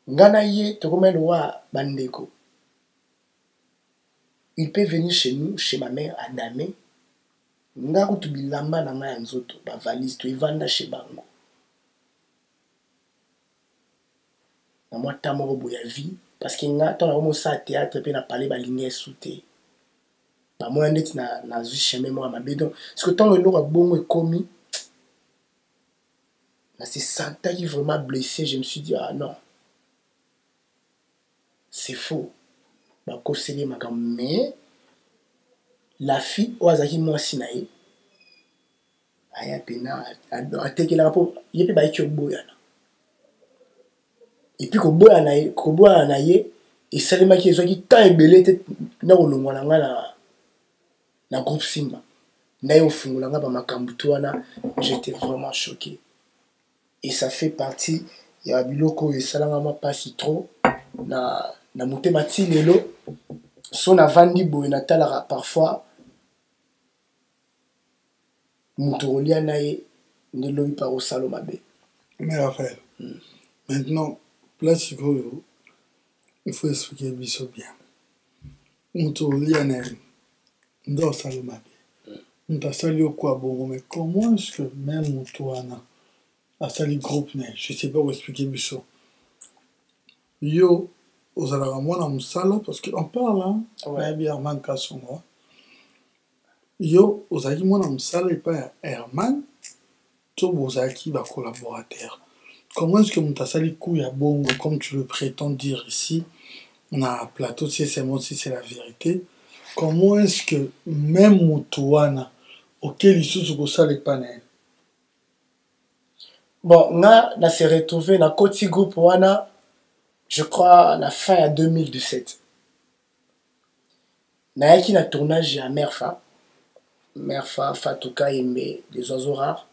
Ngana ye, tokome loa bandeko. Il peut venir chez nous, chez ma mère, à Damé. Nga kutu bilamba nanga ya nzoto, ba valise, to ivanda chez bango. Na moi tamoro boya vie. Parce que nga ton a ça théâtre pe na parler ba ligne souté ba moi net na zu chemin moi ma bédon parce que tant le lora bongo commis na c'est santa qui vraiment blessé je me suis dit non c'est faux ba conseiller ma mais la fille oazaki moi sinae aya pena a tekela rapport yepe ba ki oboya. Et puis ko boya na ye et salema ki ezwaki tant ebelé te na kolongwa na nga na groupe Simba. Na yo fungulanga ba makambo to wana, j'étais vraiment choqué. Et ça fait partie ya biloko et salanga moi pas si trop na motema ti lelo so na vandi boye na talara parfois mutolia na ye ne lobi par au salomabe. Mais Raphaël, maintenant, place il faut expliquer biso bien. Mutolia na ndo salomabe. Mutasali quoi bon, mais comment est-ce que même Mutoana a sali groupe ne? Je sais pas où expliquer biso. Yo, aux alarmons musala parce qu'on parle, hein, ouais, bien Herman Kassonga. Yo, aux alarmons musala et pas Herman, tout vos acquis va collaborateur. Comment est-ce que Mutasali Kouya bon, comme tu le prétends dire ici, on a un plateau, si c'est moi, si c'est la vérité. Comment est-ce que même Mutuana, auquel il se ça les panels? Bon, on s'est retrouvé dans le Koti Group wana, je crois, à la fin à 2017. On a eu un tournage à Merfa. Merfa, Fatouka, Aimé, les oiseaux rares.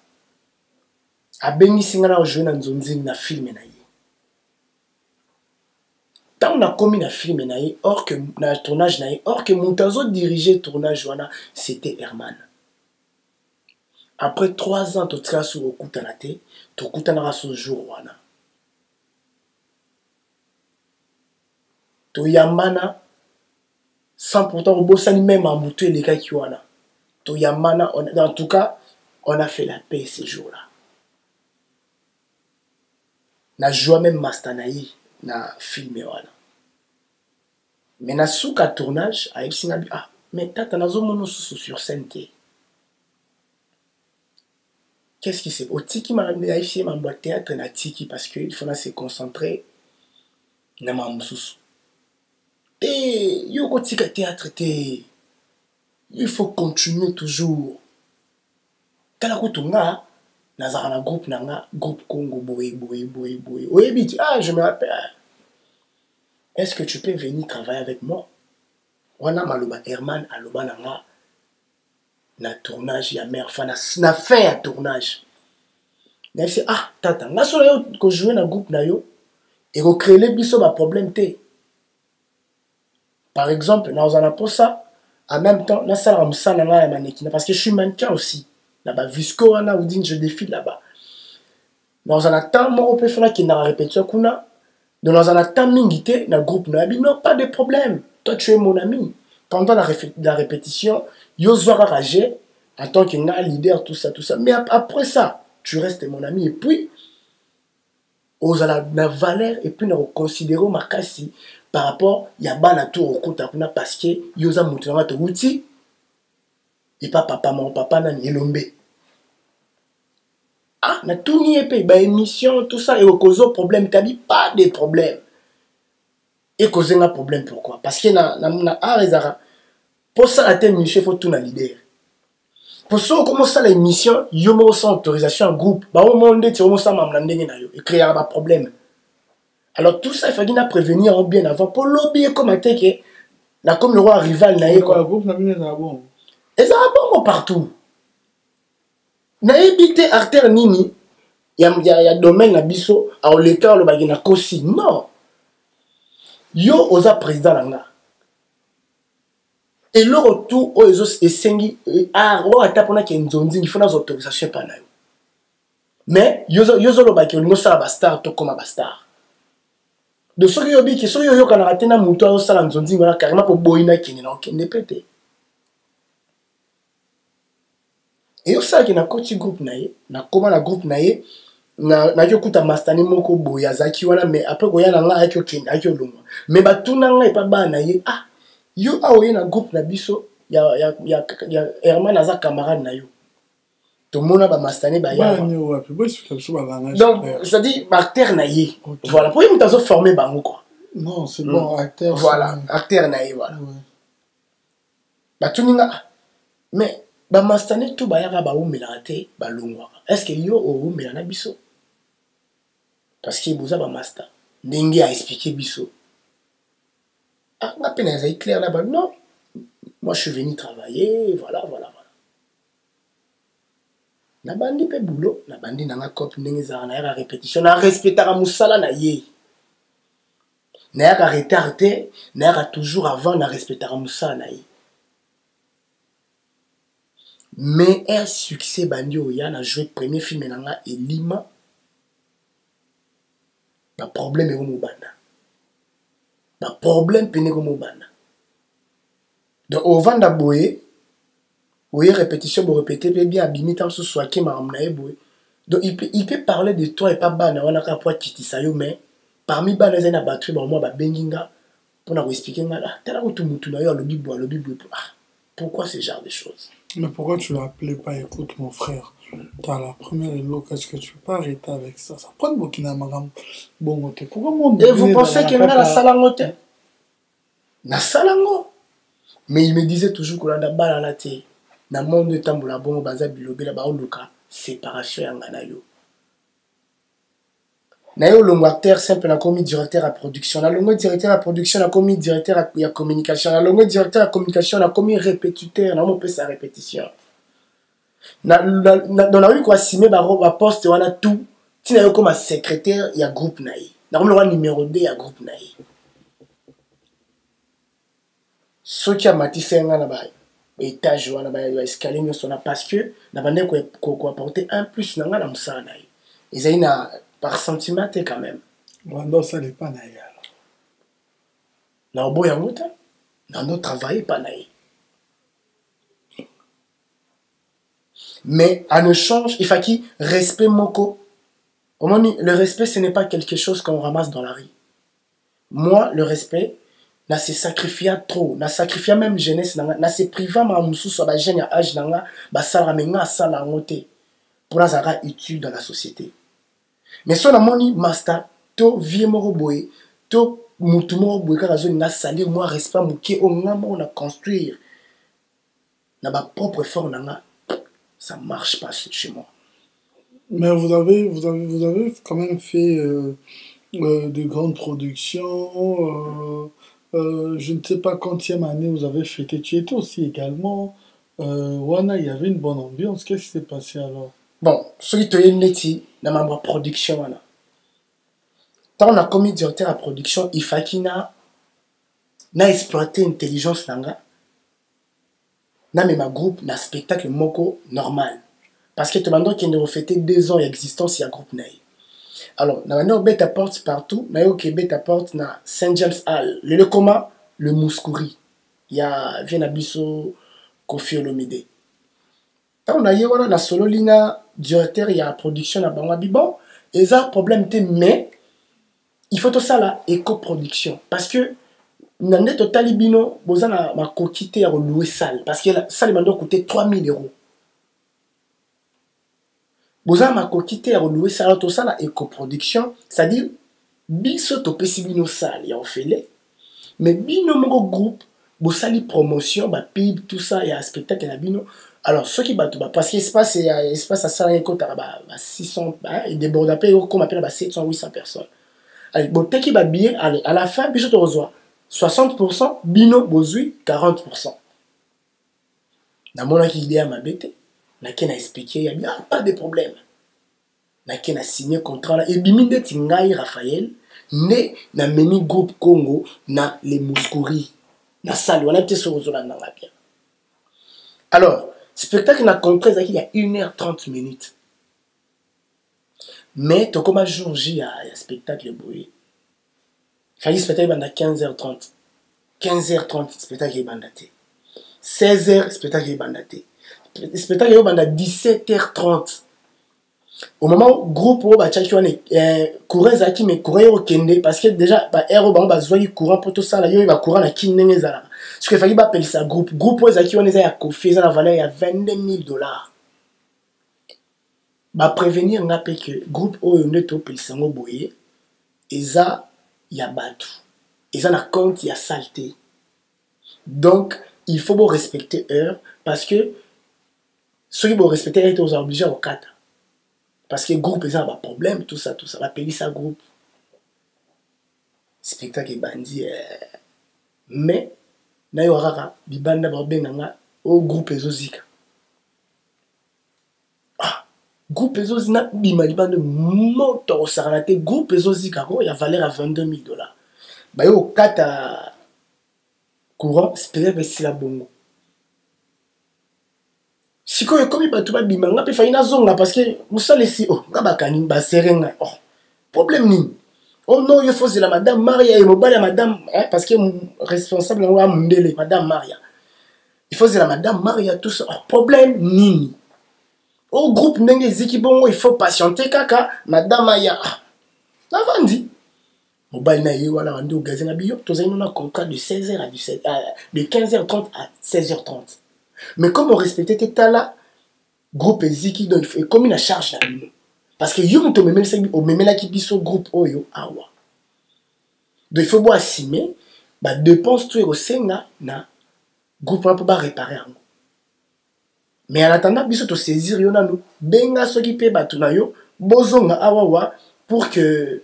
A Bengi Singana, on joué dans un film. Tant on a commis un film, or que le tournage, or que Moutazo dirigeait le tournage, c'était Herman. Après 3 ans, tu as sur Okutanate, tu as sur le jour. Tu Yamana, sans pourtant, on même à Moutou et les gars qui ont. Tu Yamana, en tout cas, on a fait la paix ces jours-là. On a joué même Mastanaï dans le film. Mais na souka tournage, avec Sinabi, ah, mais tata, nazo mono sur scène. Qu'est-ce qui s'est passé? Tiki m'a fait ma boîte théâtre na tiki parce qu'il faut se concentrer na ma moussous. Et yo ko tika théâtre te, il faut continuer toujours. Tala ko tunga na zara groupe nanga, groupe Congo boy. Oyebi, ah, je me rappelle. Est-ce que tu peux venir travailler avec moi? Wana maloba Herman aloba nanga na tournage ya mère fana na fin ya tournage. Na dit ah tata, nga so yo ko jouer na groupe na yo et ko créer les biso ba problème té. Par exemple, na ozana pour ça en même temps na sala musana na ya mannequin parce que je suis mannequin aussi. Là-bas Visco wana ou dit je défile là-bas. Na ozana temps mo peut faire qui na répétition kuna. Dans un temps mingité, dans le groupe Nabi, non, pas de problème. Toi, tu es mon ami. Pendant la répétition, yo zoara ragé, en tant que leader, tout ça. Mais après ça, tu restes mon ami. Et puis, aux la valeur, et puis, nous considérons ma casse par rapport, il y a ban à tout au compte parce que yo za moutonga te outil, et pas papa, mon papa, nan yelombe. Ah, na tout n'y est pas, émission, tout ça, et au cause problème, t'as dit pas de problème. Et cause un problème, pourquoi? Parce que na arezara, pour ça, la telle mission, il faut tout na leader. Pour ça, on commence l'émission, il y a sans autorisation en groupe. Bah, au monde, tu as ça, et créer un problème. Alors, tout ça, il faut bien prévenir bien avant. Pour l'objet, comme un tel, comme le roi rival, n'a quoi. Et ça va bon partout. Na évité artère nini, il y a domaine na biso, à l'état le bagina kosi. Non. Yo oza président langa. Et le retour aux autres esengi a ro atapona ke nzonzi il faut na autorisation pa na yo. Mais yo lo baki ngo sala ba star to comme ba star. De ce que yo bi ki so yo kana ratena muto o sala nzonzi ngona carrément pour boyina kini na okende pété. Et ça qui na koti groupe naie, na comment la groupe naie, na yo kuta mastani moko boya zaki wana mais après goya na nga akyo ken akyo longa. Mais ba tuna nga pa ba naie ah yo aoye na groupe na biso ya Herman aza camarade na yo. To mona ba mastani ba ya. Donc ça dit acteur naie. Voilà, pour y mutazo former bango quoi. Non, c'est bon acteur. Voilà, acteur naie voilà. Ba tuninga mais ba mastane tout ba yaka ba umela te ba longwa. Est-ce que yo o umela na biso? Parce que boza ba master. Ndenge a expliquer biso. Ah, na pena za clair là-bas. Non. Moi, je suis venu travailler, voilà. Na bandi pe boulot, na bandi nanga cop ndenge za na ya répétition, na respectera musala na ye. Na ya retardé, na ya toujours avant na respectera musala na ye. Mais un succès bandi oya na joué premier film nanga Elima. Ba problème est au banda. Ba problème pene ko banda. Donc au vanda boye oui, répétition, vous répétez bien, abimitam sous soit qui m'a emmené. Donc il peut parler de toi et pas ban, on a qu'à pouvoir quitter ça, mais parmi ban les a battu, moi, bah benginga, pour nous expliquer, là, t'as là où tout le monde, le bibo, pourquoi ce genre de choses? Mais pourquoi tu l'appelais pas, écoute mon frère, t'as la première élo, qu'est-ce que tu peux pas arrêter avec ça? Ça prend beaucoup de bon côté. Pourquoi mon et vous pensez qu'il y a la salangote? La salango? Mais il me disait toujours qu'on a balle à la tête. Na monde tambola bon baza bilobe la ba oluka séparation yanga na yo. Na yo longo acteur simple na commis directeur à production, na longo directeur à production na commis directeur à communication, na longo directeur à communication na commis répétiteur na mo pesa répétition. Dans la rue quoi simé ba poste wana tout, tina yo comme secrétaire ya groupe na yi. Na comme le numéro 2 ya groupe na yi. Soki a matissé nga na ba étage wana ba escalier nyonso na parce que na bande ko apporter un plus na nga na musala na ye ezali na par centimètre quand même bando ça n'est pas na ya na obo ya muta na no travailler pas na ye mais en échange il faut qu'il respect moko au moins le respect ce n'est pas quelque chose qu'on ramasse dans la rue. Moi le respect na se sacrifier trop, na sacrifier même jeunesse na se priver ma mususu ba jeune ya âge nanga ba sala menga sala ngote pour na zara utile dans la société. Mais so na moni master to vie moko boye to mutu moko boye kaka zo na salir moi respect muke o ngamo na construire na ba propre effort nanga ça marche pas chez moi. Mais vous avez quand même fait de grandes productions. Je ne sais pas quantième année vous avez fêté. Tu étais aussi également. Wana, il y avait une bonne ambiance. Qu'est-ce qui s'est passé alors? Bon, ce qui est neti, dans ma production, wana. Quand on a commis directeur à production, il faut qu'il na exploité l'intelligence nanga. Na même ma groupe, na spectacle moko normal. Parce que tout le monde qui a refêté 2 ans d'existence, il y a groupe naï. Alors, na maintenant bête porte partout, na yo ke bête porte na Saint James Hall, le coma, le Mouskouri. Il y a vient abisso Kofi Olomide. Quand on a eu voilà na solo lina directeur il y a production na bango bon, et ça problème té mais il faut tout ça là éco-production parce que nande total bino boza na ma kokité à louer salle parce que la salle m'a coûté 3000 €. Boza ma kokité à louer salle tout ça la éco-production, c'est-à-dire biso to pesi bino salle ya ofele mais bino mon groupe bosali promotion ba pib tout ça il y a spectacle na bino. Alors ceux qui battent parce qu'il espace à ça ba 600 et déborde après comme appelle ba 700 800 personnes. Allez bon qui ba billet à la fin biso to reçoit 60% bino bozui 40%. Na mona ki idée à ma bête na ken a expliqué il y a pas de problème. Na ken a signé contrat là et biminde tingai Raphaël né na meni groupe Congo na les Mouskouri na salle on a été sur la bien. Alors spectacle na contrat il y a 1h30 minutes. Mais to comme jour J a spectacle boy. Fait spectacle banda 15h30. 15h30 spectacle bandaté. 16h spectacle bandaté. Spectacle banda 17h30. Au moment groupe au bachaki wane courant zaki mais courant au kende parce que déjà ba aéro ba bazoi courant pour tout ça là yo ba courant na kinenge zala. Ce que fallait ba appeler ça groupe au zaki wane za ya kofi za la valeur ya $22,000. Ba prévenir ngapé que groupe o neto pelsango boye eza ya batu. Eza na compte ya saleté. Donc il faut bien respecter heure parce que ceux qui vont respecter heure ils sont obligés au 4. Parce que le groupe est un problème, tout ça, va payer ça groupe. Spectacle est bandit. Mais, na yo kaka bibanda babenganga o groupe ezozika groupe ezozina bima libanda moto osakana te groupe ezozika ko ya valeur à $22,000 bayo okata courant spécial besila bongo sikoyo ekomi bato babima nga mpe fai nazonga parce que mosalesi nga bakani basere nga problème nini non il faut la madame Maria et mobile madame parce que responsable wa mundele madame Maria il faut la madame Maria tout ça problème nini au groupe ndenge ziki bongo il faut patienter kaka madame Maria navandi mobile na ye wala wandi ogazenga biyo tozali na contrat de 16h à 17 de 15h30 à 16h30 mais comme on respectait tala groupe ziki donc il comme une charge na bino parce que yo muto memela sebi o memela ki biso groupe oyo awa donc il faut boire assumer ba dépense tout au senga na groupe na po ba réparer yango mais en attendant biso to saisir yo nanu benga soki pe batu na yo bozonga awa pour que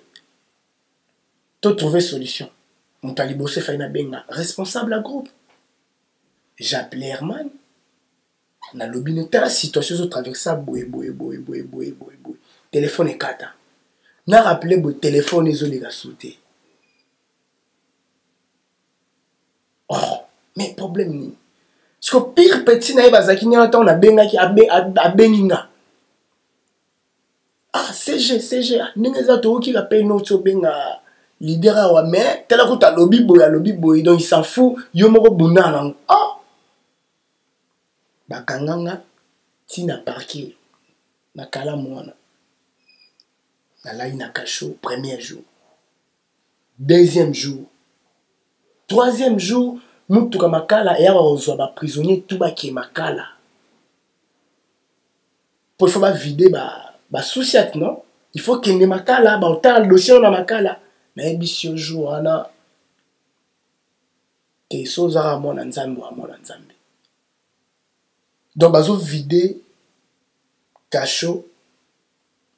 to trouver solution montali bosse fa ina benga responsable à groupe j'appelais Herman na lobine tala situation zo traverser boye téléphone est kata na rappeler bo téléphone ezo les sauter mais problème ni parce que pire petit na bazaki ni attend na benga ki abenginga CG ninga za to ki la paye no to benga leader wa mais tela ko ta lobby boy donc il s'en fout yo moko bunda na bakanganga tina parquet na kala mwana na lai na cachot premier jour deuxième jour troisième jour mutuka makala ya bazwa ba prisonnier tout ba ki makala pour faut ba vider ba souciat non il faut kende makala ba otala dossier na makala na ebisio jour ana ke soza mona nzambe wa mona nzambe donc bazo vider cachot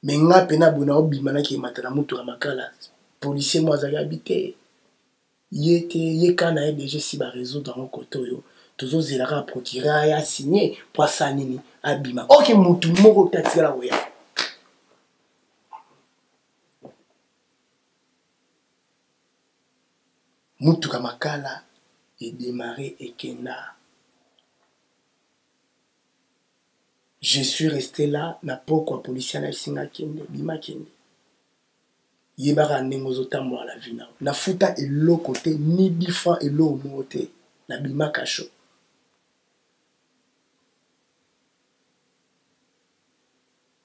mais nga pena bona obimana ki matana mutu ka makala policier moi azali habité yé kana déjà si ba réseau dans mon côté yo tozo zelaka procurer ya signer pour ça nini abima OK mutu moko tatsela oya mutu ka makala et démarrer et kenda. Je suis resté là, na poko policier na singa kende, bima kende. Yebara nengozo tambo à la vina. Na futa elo côté ni 10 francs elo moté, na bima kacho.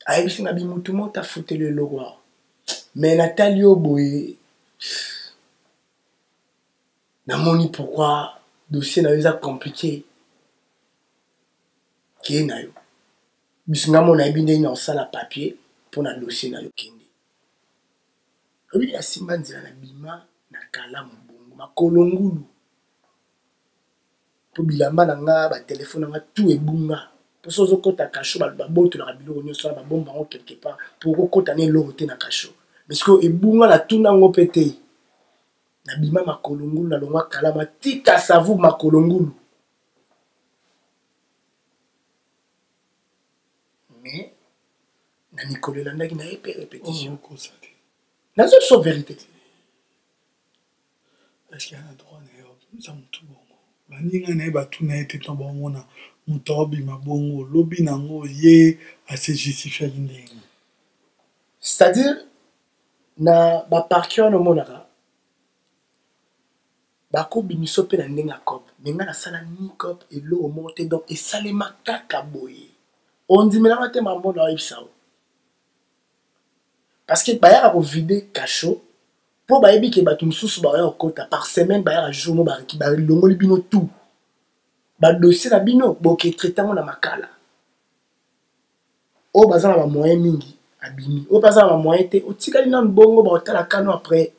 Aïbisi na bimutu mota futé le logo. Mais Nathalie Oboye na moni pourquoi dossier naeza compliqué. Qui na yo. Bisinga mona ebinde na osala papier pour na dossier na yo kende. Obi ya simba nzela na bima na kala mbongo makolongulu. Po bilamba na nga ba téléphone nga tout ebunga. Pour sozo kota kacho ba boto na biloko nyoso ba bomba ngo quelque part pour kota ne lorote na kacho. Parce que ebunga na tuna ngo pété. Na bima makolongulu na longwa kala matika savu makolongulu. Mais na Nicolas Landaki na épée répétition. La seule chose vérité. Est-ce qu'il y a un droit nous avons tout bon. Bandinga na ba tout na été ton bon mona. Mutobi mabongo lobi nango ye à se justifier ndenge. C'est-à-dire na ba parqueur no monaka. Ba ko bimiso pe na ndenga cop. Menga na sala ni cop et l'eau monte donc et salema kaka boye. On dit mais là te mambo na ibisao. Parce que baya ko vider cachot pour bayebi ke batu mususu ba ya kota par semaine baya jour no ba ki ba longoli bino tout. Ba dossier na bino boke traitement na makala. O bazana ba moyen mingi abimi. O bazana ba moyen te o tikali na bongo ba otala kano après.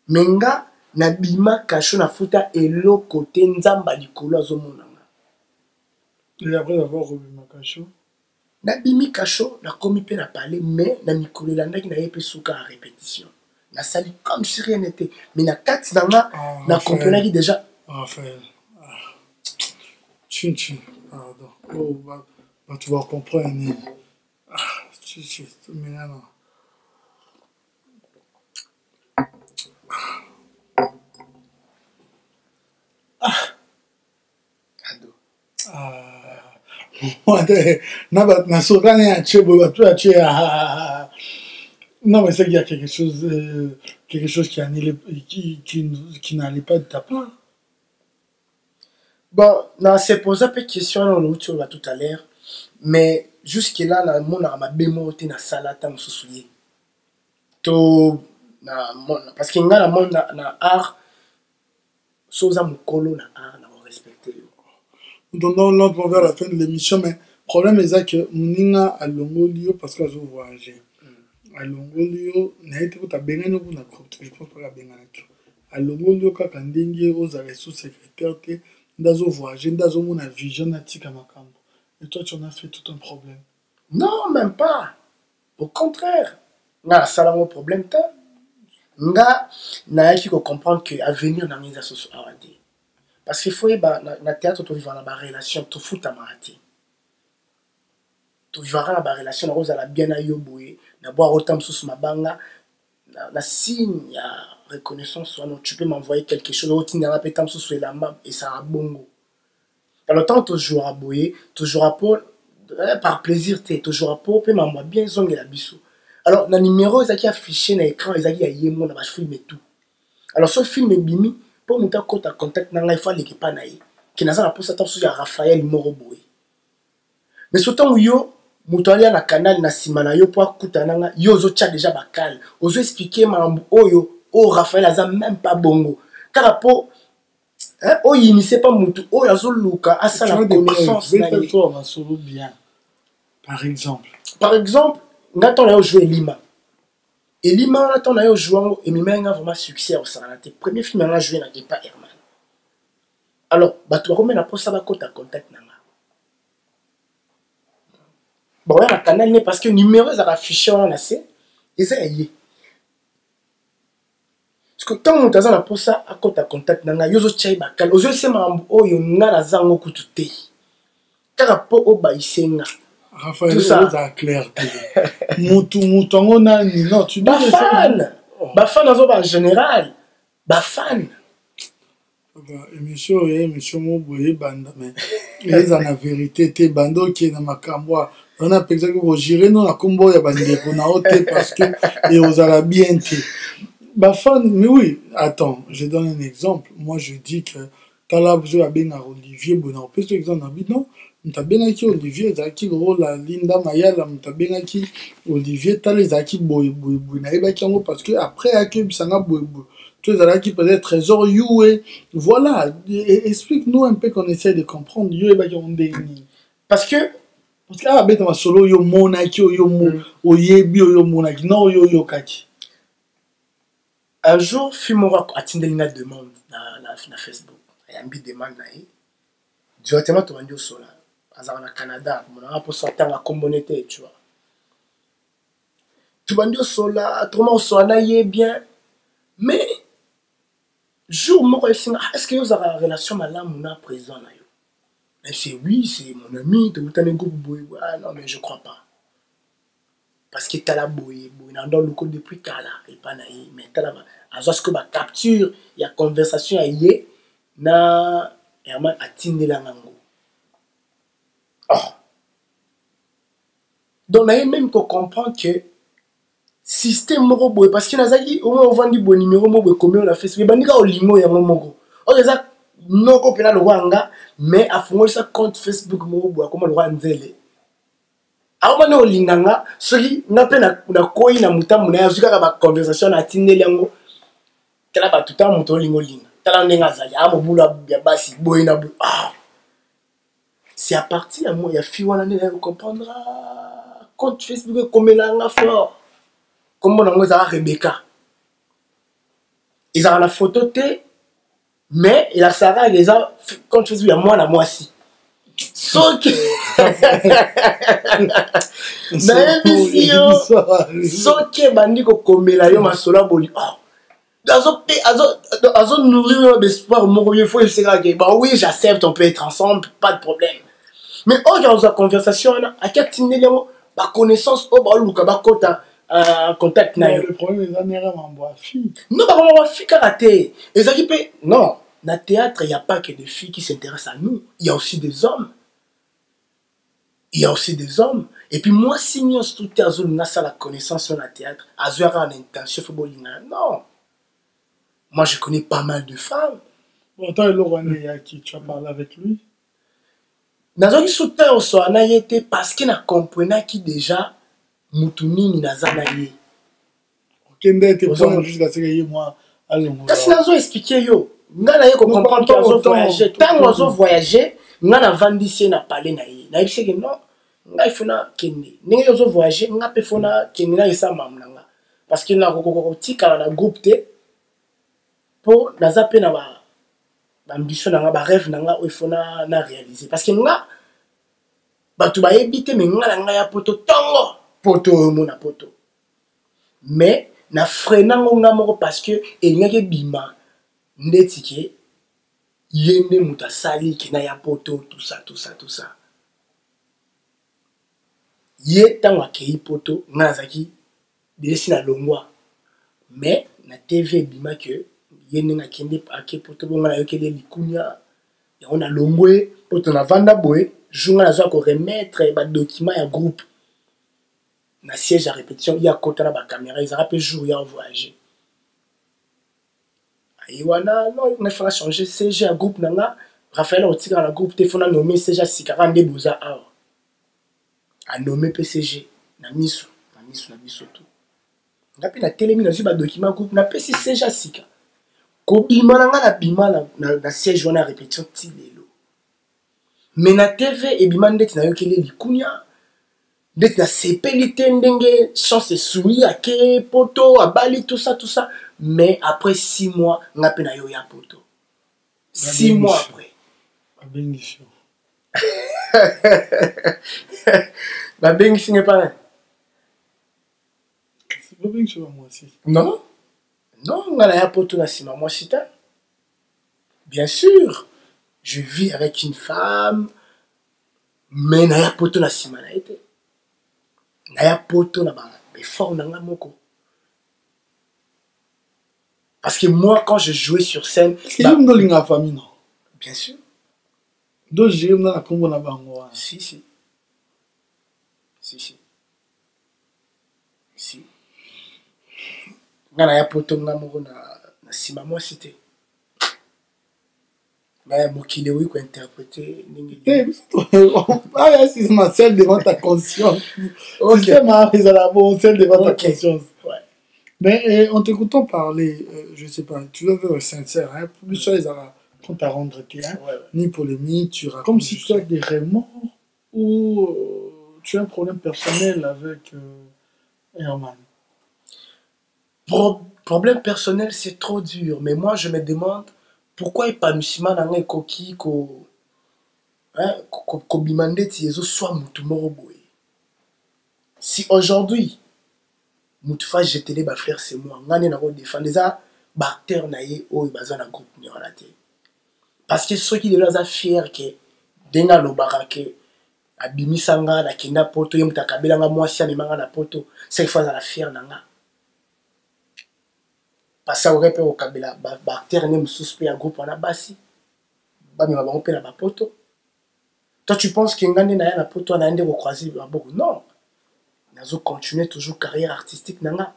Menga na bima cachot na futa elo côté nzamba likolo azomona. Et après avoir revu ma cachot na bimi cachot na komi pe na parler mais na Nicolas Landaki na yepe souka à répétition na sali comme si rien n'était mais na kati na nga na comprenaki déjà Raphaël. Chin, pardon. Oh, bah, tu vas comprendre. Chin, mais non. Non, mais c'est qu'il y a quelque chose qui n'allait pas de ta part. Bon, non, c'est pour ça que question on a tout à l'heure, mais jusque là na mon a ma bémoté na salata msusoulier. To na mon parce que ngala mon na art soza mukolo na art na respecter. Nous donnons l'ordre vers la fin de l'émission, mais le problème est que Mouninga a Longolio parce que je voyagé. À Longolio, n'a été pour Bengano pour la côte, je pense pas la Bengano. À Longolio, quand Kandingi, aux arrêts sous-secrétaire, dans un voyage, dans un vision natique à Makambo. Et toi, tu en as fait tout un problème. Non, même pas. Au contraire. Nga ça un problème ta. Nga na yaki ko comprendre que avenir na mise à soso awadi. Parce qu'il faut na théâtre to vivre na relation to futa marati. To vivre na relation na roza la bien na yoboé, na boire autant sous mabanga na signe ya reconnaissance soit non tu peux m'envoyer quelque chose au tinga pétam sous la map et ça a bongo. Alors tant toujours à boyer, toujours à pour par plaisir toujours à pour peut m'envoyer bien zonge la biso. Alors le numéro qui affiché na écran ils a yemo na ba film et tout. Alors ce film est bimi pour monter à contact na il faut aller pas naï qui n'a pas pour ça sur ya Raphaël Moroboy. Mais surtout yo mutolia na canal na simana yo pour kutana nga yo zo tcha déjà bakal. Ozo expliquer mambo oyo o Raphaël aza même pas bongo. Car pour oh il ne sait pas mutu oh yazo luka asa la connaissance na bien. Par exemple Nathan a joué Lima. Et Lima, Nathan a joué et Mima a vraiment succès au Saranaté. Premier film a joué n'a pas Herman. Alors, tu vas remettre pour ça à contact nanga. Bon, il y a un canal parce que numéro est affiché en assez et ça y est. Parce que tant que tu as pour ça à contact nanga, yozo chai bakal. Ozo se mambo o yo ngala zango kutute. Car pour o baisenga. Raphaël, ça a clarté. Moutongo nani, non, tu dis fan. Bafan en général. Bafan. Émission Moboye Banda, mais ils en la vérité, t'es bando qui est dans ma camboire. On a pensé que vous girez non la combo ya bandé qu'on a ôté parce que et aux a bien été. Bafan, mais oui, attends, je donne un exemple. Moi, je dis que t'as là besoin de bien à Olivier Bonheur. Plus d'exemple, non. Mutabenaki Olivier zaki la Linda Mayala mutabenaki Olivier tali zaki boy na ebaki yango parce que après aki bisanga boy tu zalaki peut-être trésor youé voilà explique-nous un peu qu'on essaie de comprendre yo ebaki ondeni parce que ah beta ma solo yo monaki yo mo oyebi yo monaki non yo kaki un jour Fimora atindeli na demande na Facebook ayambi demande na ye directement to bandio sola azana Canada mon a pour sortir la communauté tu vois tu bandio sola autrement soana yé bien mais jour moko est-ce que vous avez une relation malamu na présent na yo mais c'est oui c'est mon ami tu t'as un groupe boy ah non mais je crois pas parce que t'as la boy dans le code depuis kala et pas na yé mais t'as la azoske ba capture il y a conversation à yé na Herman atindela ngango. Oh. Donc, on a même qu'on comprendre que système moro parce que nazaki au moins on vend du bon numéro moko comme on a fait ce bandika au limo ya moko. O ça non ko pena le wanga mais a fongol sa compte Facebook moko comme le wanzele. A o mano linganga soki na pena na koi na mutamu na yazuka ba conversation na tindeli yango. Tala ba tout temps moto lingo linga. Tala ndenga zali a mobula ya basi boy na ah. C'est à partir de moi, il y a fille qui comprendra. Quand Facebook comme elle a fort. Comme on a Rebecca. Ils ont la photo T, mais il a Sarah, ils ont quand Facebook, il y a moi, la moi aussi. Sauf que. Sauf que Bandi comme elle a eu ma sola boli. Oh, Azo nourrir l'espoir, il faut essayer. Bah oui, j'accepte, on peut être ensemble, pas de problème. Mais dans la conversation, à quel niveau la connaissance, contact. Le problème, c'est que fille. Non, pas fille karaté. Et ça qui peut. Non, dans le théâtre, il n'y a pas que des filles qui s'intéressent à nous. Il y a aussi des hommes. Et puis moi, si nous sommes tous la connaissance sur le théâtre, avoir une intention, non. Moi, je connais pas mal de femmes. Bon, toi, qui tu as parlé avec lui? Nazoki soutien au soir na yete parce que na comprenait qui déjà mutunini nazana ye. Kende te prendre jusqu'à ce que moi allons. Kasi nazo expliquer yo. Nga na ye ko comprendre que nazo voyager. Tant nazo voyager, nga na vandisi na parler na ye. Na yebise que non, nga ifuna kende. Ninga nazo voyager, nga pe fona kende na yesa mamna nga. Parce que na ko tika na groupe te pour naza pe na ba ambition nanga ba rêve nanga o ifona na réaliser parce que nga batu ba yebite mais nga nanga ya poto tongo poto mona poto mais na frenango nga moko parce que elinga bima ndeti ke yende muta sali ke na ya poto tout ça ye tango akei poto nga zaki desi na longwa mais na TV bima que yende nga kende ake poto bonga na yokele likunya ya on a longwe poto na vanda boy journal na zo ko remettre ba document ya groupe na siège à répétition il y a côté na ba caméra ils rappellent jour ya voyager ayi wana non on fera changer CG à groupe nanga Raphaël otika na groupe téléphone na nommé CG sikara nde boza a nommé PCG na miso tout ngapi na telemi na zo ba document groupe na PC CG sika ko bima na bima na siège wana répétition ti lelo mais na TV et bima ndeti na yokele likunya ndeti na sepelite ndenge chance souri ake poto abali tout ça mais après 6 mois ngapi na yo ya poto 6 mois après abengisho babengisho pas babengisho moi aussi non ngana ya poto na sima moi sita bien sûr je vis avec une femme mais na ya poto na sima na été na ya poto na ba effort na nga moko parce que moi quand je jouais sur scène c'est une de la famille non bien sûr do j'aime na kombo na bango si ngana ya poto nga moko na sima moi c'était mais mokile oui ko interpréter ningi c'est ma celle devant ta conscience ok c'est ma bon celle devant ta conscience ouais. Mais en t'écoutant parler je sais pas tu dois être sincère hein plus ça ils ont compte à rendre hein ouais. Ni polémique tu racontes comme si tu as des remords ou tu as un problème personnel avec Herman. Problème personnel c'est trop dur mais moi je me demande pourquoi épanouissement dans un coquille ko bimande ti ezo soit mutu moko boye si aujourd'hui mutu fa jeter ba frère c'est moi ngane na ko défendre ça ba acteur na ye o baza na groupe ni wala te parce que ceux qui déjà fier que denga lo barake abimisanga na kenda poto ye mutakabela nga mwasi amemanga na poto c'est fois à la fier nanga parce que aurait pu au kabila ba acteur ne mususpect un groupe na basi ba mi ba pe na ba poto. Toi tu penses que ngane na ya na poto na ende ko croiser ba beaucoup non nazo continuer toujours carrière artistique nanga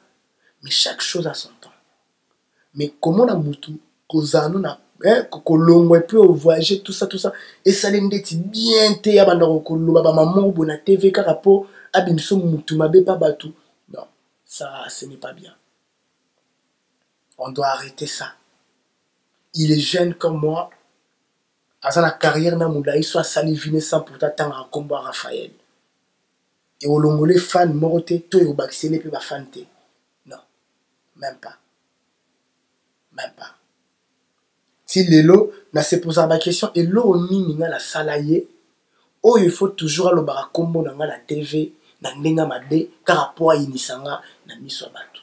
mais chaque chose a son temps mais comment na mutu kozano na kolongwe pe au voyager tout ça et ça l'endeti bien te ya banda ko loba ba maman bo na TV kaka po abimso mutu mabe pa batu non ça ce n'est pas bien. On doit arrêter ça. Il est jeune comme moi. À sa carrière, il soit saliviné sans pourtant attendre un combat à Raphaël. Et au long les fans moroté, tout est au baxélé puis fan te. Non, même pas. Si l'élo n'a se posé la question, et l'eau ni la salaye, oh il faut toujours aller au combo dans la TV, dans n'enga made, car à poids inisanga, n'a mis sur bateau.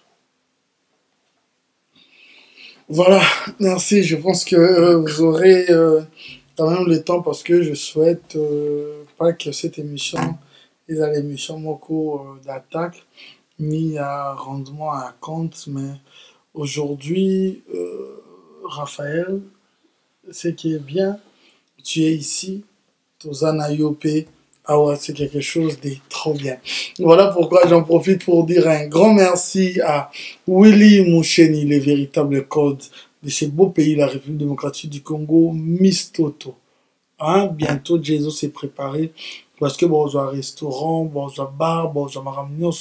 Voilà, merci. Je pense que vous aurez quand même le temps parce que je souhaite pas que cette émission est à l'émission Moko d'attaque ni à rendement à compte, mais aujourd'hui, Raphaël, ce qui est bien, tu es ici, Tozana Yopé, ah ouais, c'est quelque chose de trop bien. Voilà pourquoi j'en profite pour dire un grand merci à Willy Moucheni, le véritable code de ce beau pays, la République démocratique du Congo, Miss Toto. Hein? Bientôt, Jésus s'est préparé. Parce que bon, un restaurant, bon, un bar, bon, un maramignon,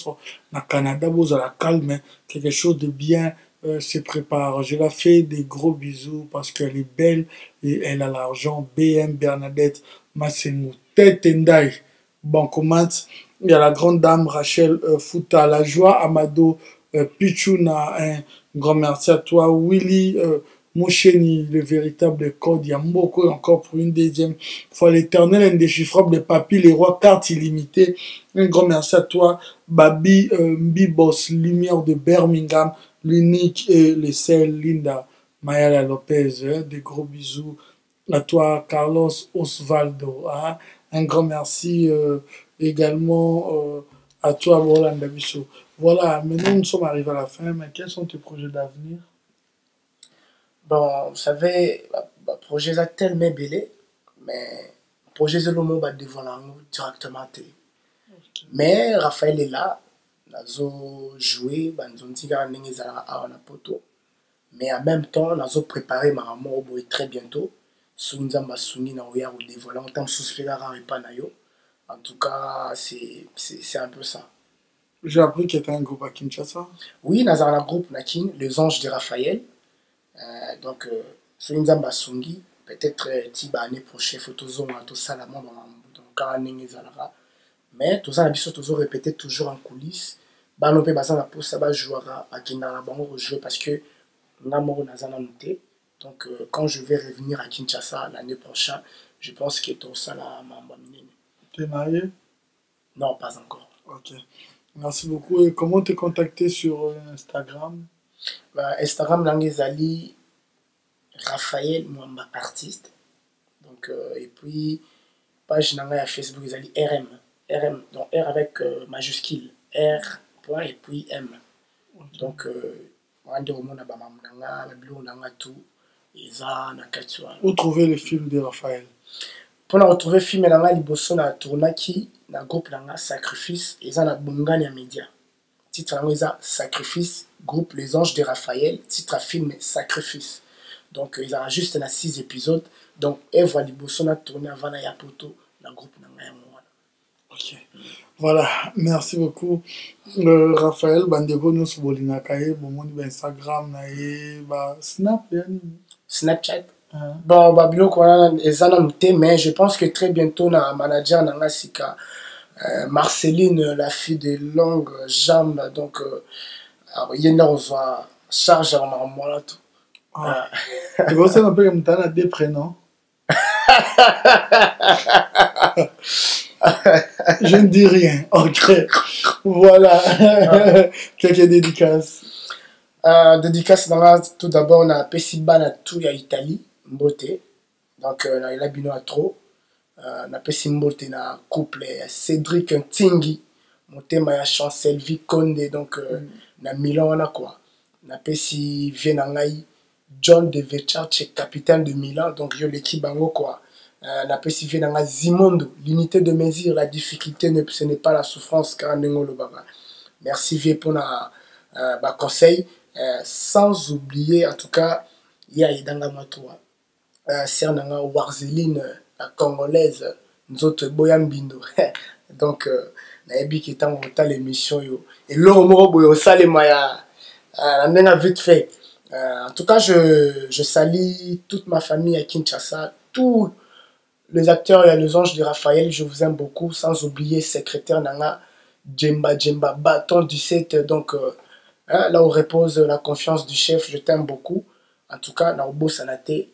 na Canada, bon, la calme, quelque chose de bien se prépare. Je la fais des gros bisous parce qu'elle est belle et elle a l'argent. BM Bernadette Massenou. Tête Ndai, Bancomat. Il y a la grande dame Rachel Fouta, la joie Amado Pichuna. Un grand merci à toi. Willy Moucheni, le véritable code. Il y a beaucoup encore pour une deuxième fois. L'éternel indéchiffrable, les papis, les rois, carte illimitée. Un grand merci à toi. Babi Mbibos, lumière de Birmingham, l'unique et le seul Linda Mayala Lopez. Des gros bisous à toi, Carlos Osvaldo. Hein? Un grand merci également à toi, Roland Bichot. Voilà, maintenant nous sommes arrivés à la fin, mais quels sont tes projets d'avenir? Bon, vous savez, le projet est tellement belé, mais le projet est le mot devant nous directement. Mais Raphaël est là, nous joué, nous avons dit que nous avons poto. Mais en même temps, nous avons préparé ma mort très bientôt. Nous avons soumis na oya ou dévoiler, on t'a suspect pas na yo. En tout cas, c'est un peu ça. J'ai appris qu'il y avait un groupe à Kinshasa. Oui, nous avons un groupe Nakin, les Anges de Raphaël. Donc, nous avons sungi, peut-être l'année prochaine, photos ont tout ça là, mais tout ça, nous avons répété toujours en coulisses. Bah, nous avons ça va jouer à Kinshasa, parce que nous avons noté. Donc, quand je vais revenir à Kinshasa l'année prochaine, je pense que tout ça là, Tu es marié? Non, pas encore. Ok. Merci beaucoup. Et comment te contacter sur Instagram? Instagram, Langezali, Raphaël Mwamba artiste. Donc, et puis, page Nanga Facebook, Zali RM. RM, donc R avec majuscule. R, point, et puis M. Okay. Donc, où trouver les films de Raphaël? Pour retrouver le film, il y a tournaki na groupe Sacrifice, et ça na Bongani Media. Titre Sacrifice, groupe Les Anges de Raphaël, titre film Sacrifice. Donc il y a juste 6 épisodes. Donc Eva Liboso a tourné avant la Yapoto, le groupe Nanga. Ok. Voilà, merci beaucoup. Raphaël, bandeko nous bolina kaye, bomoni Instagram na Snap Snapchat. Bon, Babylon qu'on mais je pense que très bientôt na manager Nanga Sika. Marceline, la fille des longues jambes, donc il y a une charge à moi là tout. Tu vois ça un peu comme t'as des prénoms. Je ne dis rien. Ok. Voilà. Quelques dédicaces. Dédicace tout d'abord on a Pessiba na tout ya Italie, Mbote. Donc na il a bino à trop. Na pesi mbote na couple Cédric Ntingi motema ya Chancel Conde donc na Milan wana quoi na pesi vie na ngai John de Verchace capitaine de Milan donc yo l'équipe bango quoi na pesi vie na ngai Zimondo l'unité de mesure la difficulté ce n'est pas la souffrance car nengo lo baba merci vie pour na ba conseil sans oublier en tout cas ya idanga matwa c'est nanga Warzeline la congolaise nzoto boya mbindo donc nayebi ki tango ta l'émission yo et loro moko boyo salema ya ndenga vite fait en tout cas je salue toute ma famille à Kinshasa, tous les acteurs et les anges de Raphaël, je vous aime beaucoup, sans oublier secrétaire nanga Djemba bâton 17 donc là où repose la confiance du chef, je t'aime beaucoup en tout cas na obo sanate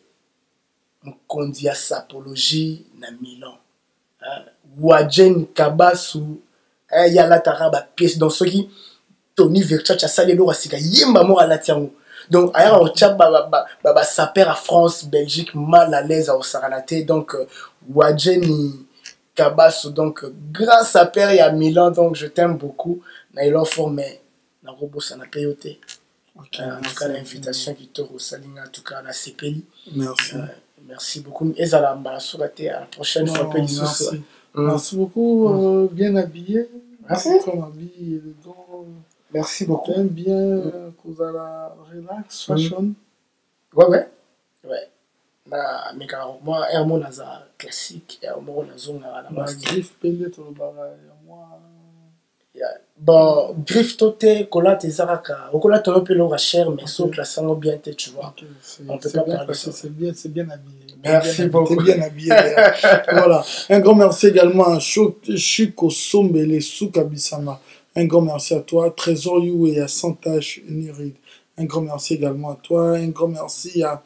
Mokondi ya sapologie na Milan. Wajen Kabasu, ya la taraba pièce dans ce qui Tony Verchace a salé l'eau à Sika, yemba mo à la tiango. Donc, ailleurs, au Tchad, ça perd à France, Belgique, mal à l'aise au Saranaté. Donc, Wadjeni Kabasso. Donc, grâce à Père et à Milan, donc, je t'aime beaucoup. Naïlo formé, na robot, ça n'a pas été. En tout cas, l'invitation qui te resaline, en tout cas, la CPI. Merci. Merci beaucoup. Et à la prochaine fois. Merci. Merci beaucoup, bien habillé. Merci. Comme habillé, élégant. Merci beaucoup. J'aime bien cause à la relax, fashion. Ouais. Mais moi, Hermo Naza classique, Hermo Nazo la griffe pendant le barrage. Bon, griffe toté, cola tes zaraka. Au cola ton peu l'aura cher, mais sauf la sang bien, tu vois. On peut pas parler de ça. C'est bien habillé. Merci beaucoup. T'es bien habillé. Voilà. Un grand merci également à Chico Sombele Soukabisama. Un grand merci à toi. Trésor You et à Santache Nirid. Un grand merci également à toi. Un grand merci à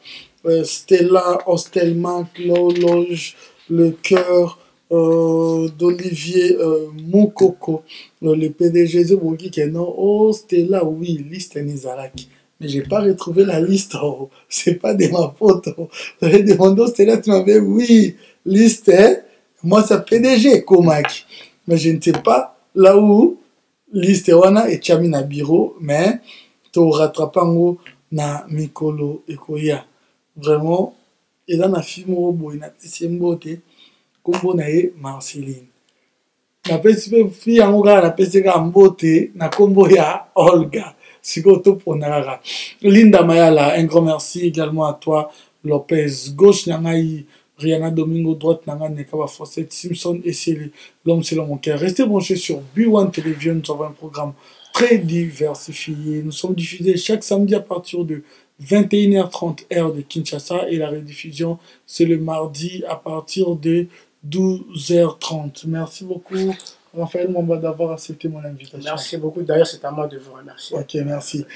Stella Ostelman, Loge, Le Cœur d'Olivier Moukoko, le PDG de Bourgi qui est non. Oh, Stella, oui, liste Nizalaki. Mais j'ai pas retrouvé la liste. Oh. C'est pas de ma faute. Oh. J'avais demandé au Stella, tu m'avais oui, liste. Moi, c'est PDG, Komaki. Mais je ne sais pas là où liste wana et Chami na bureau, mais tu rattrapango na Mikolo Ekoya. Vraiment, et là, na fille moro na pisimbote, kombo na ye Marceline. Na pesi fille angoka na pesi ka mbote na kombo ya Olga. Sikoto ponara. Linda Mayala, un grand merci également à toi. Lopez, gauche nangai, Rihanna Domingo, droite nangai, Nekaba Fawcett, Simpson et c'est l'homme selon mon cœur. Restez branchés sur B1 Télévision, nous avons un programme très diversifié. Nous sommes diffusés chaque samedi à partir de 21h30 heure de Kinshasa et la rediffusion c'est le mardi à partir de 12h30. Merci beaucoup Raphaël Mamba d'avoir accepté mon invitation. Merci beaucoup. D'ailleurs, c'est à moi de vous remercier. Ok, merci.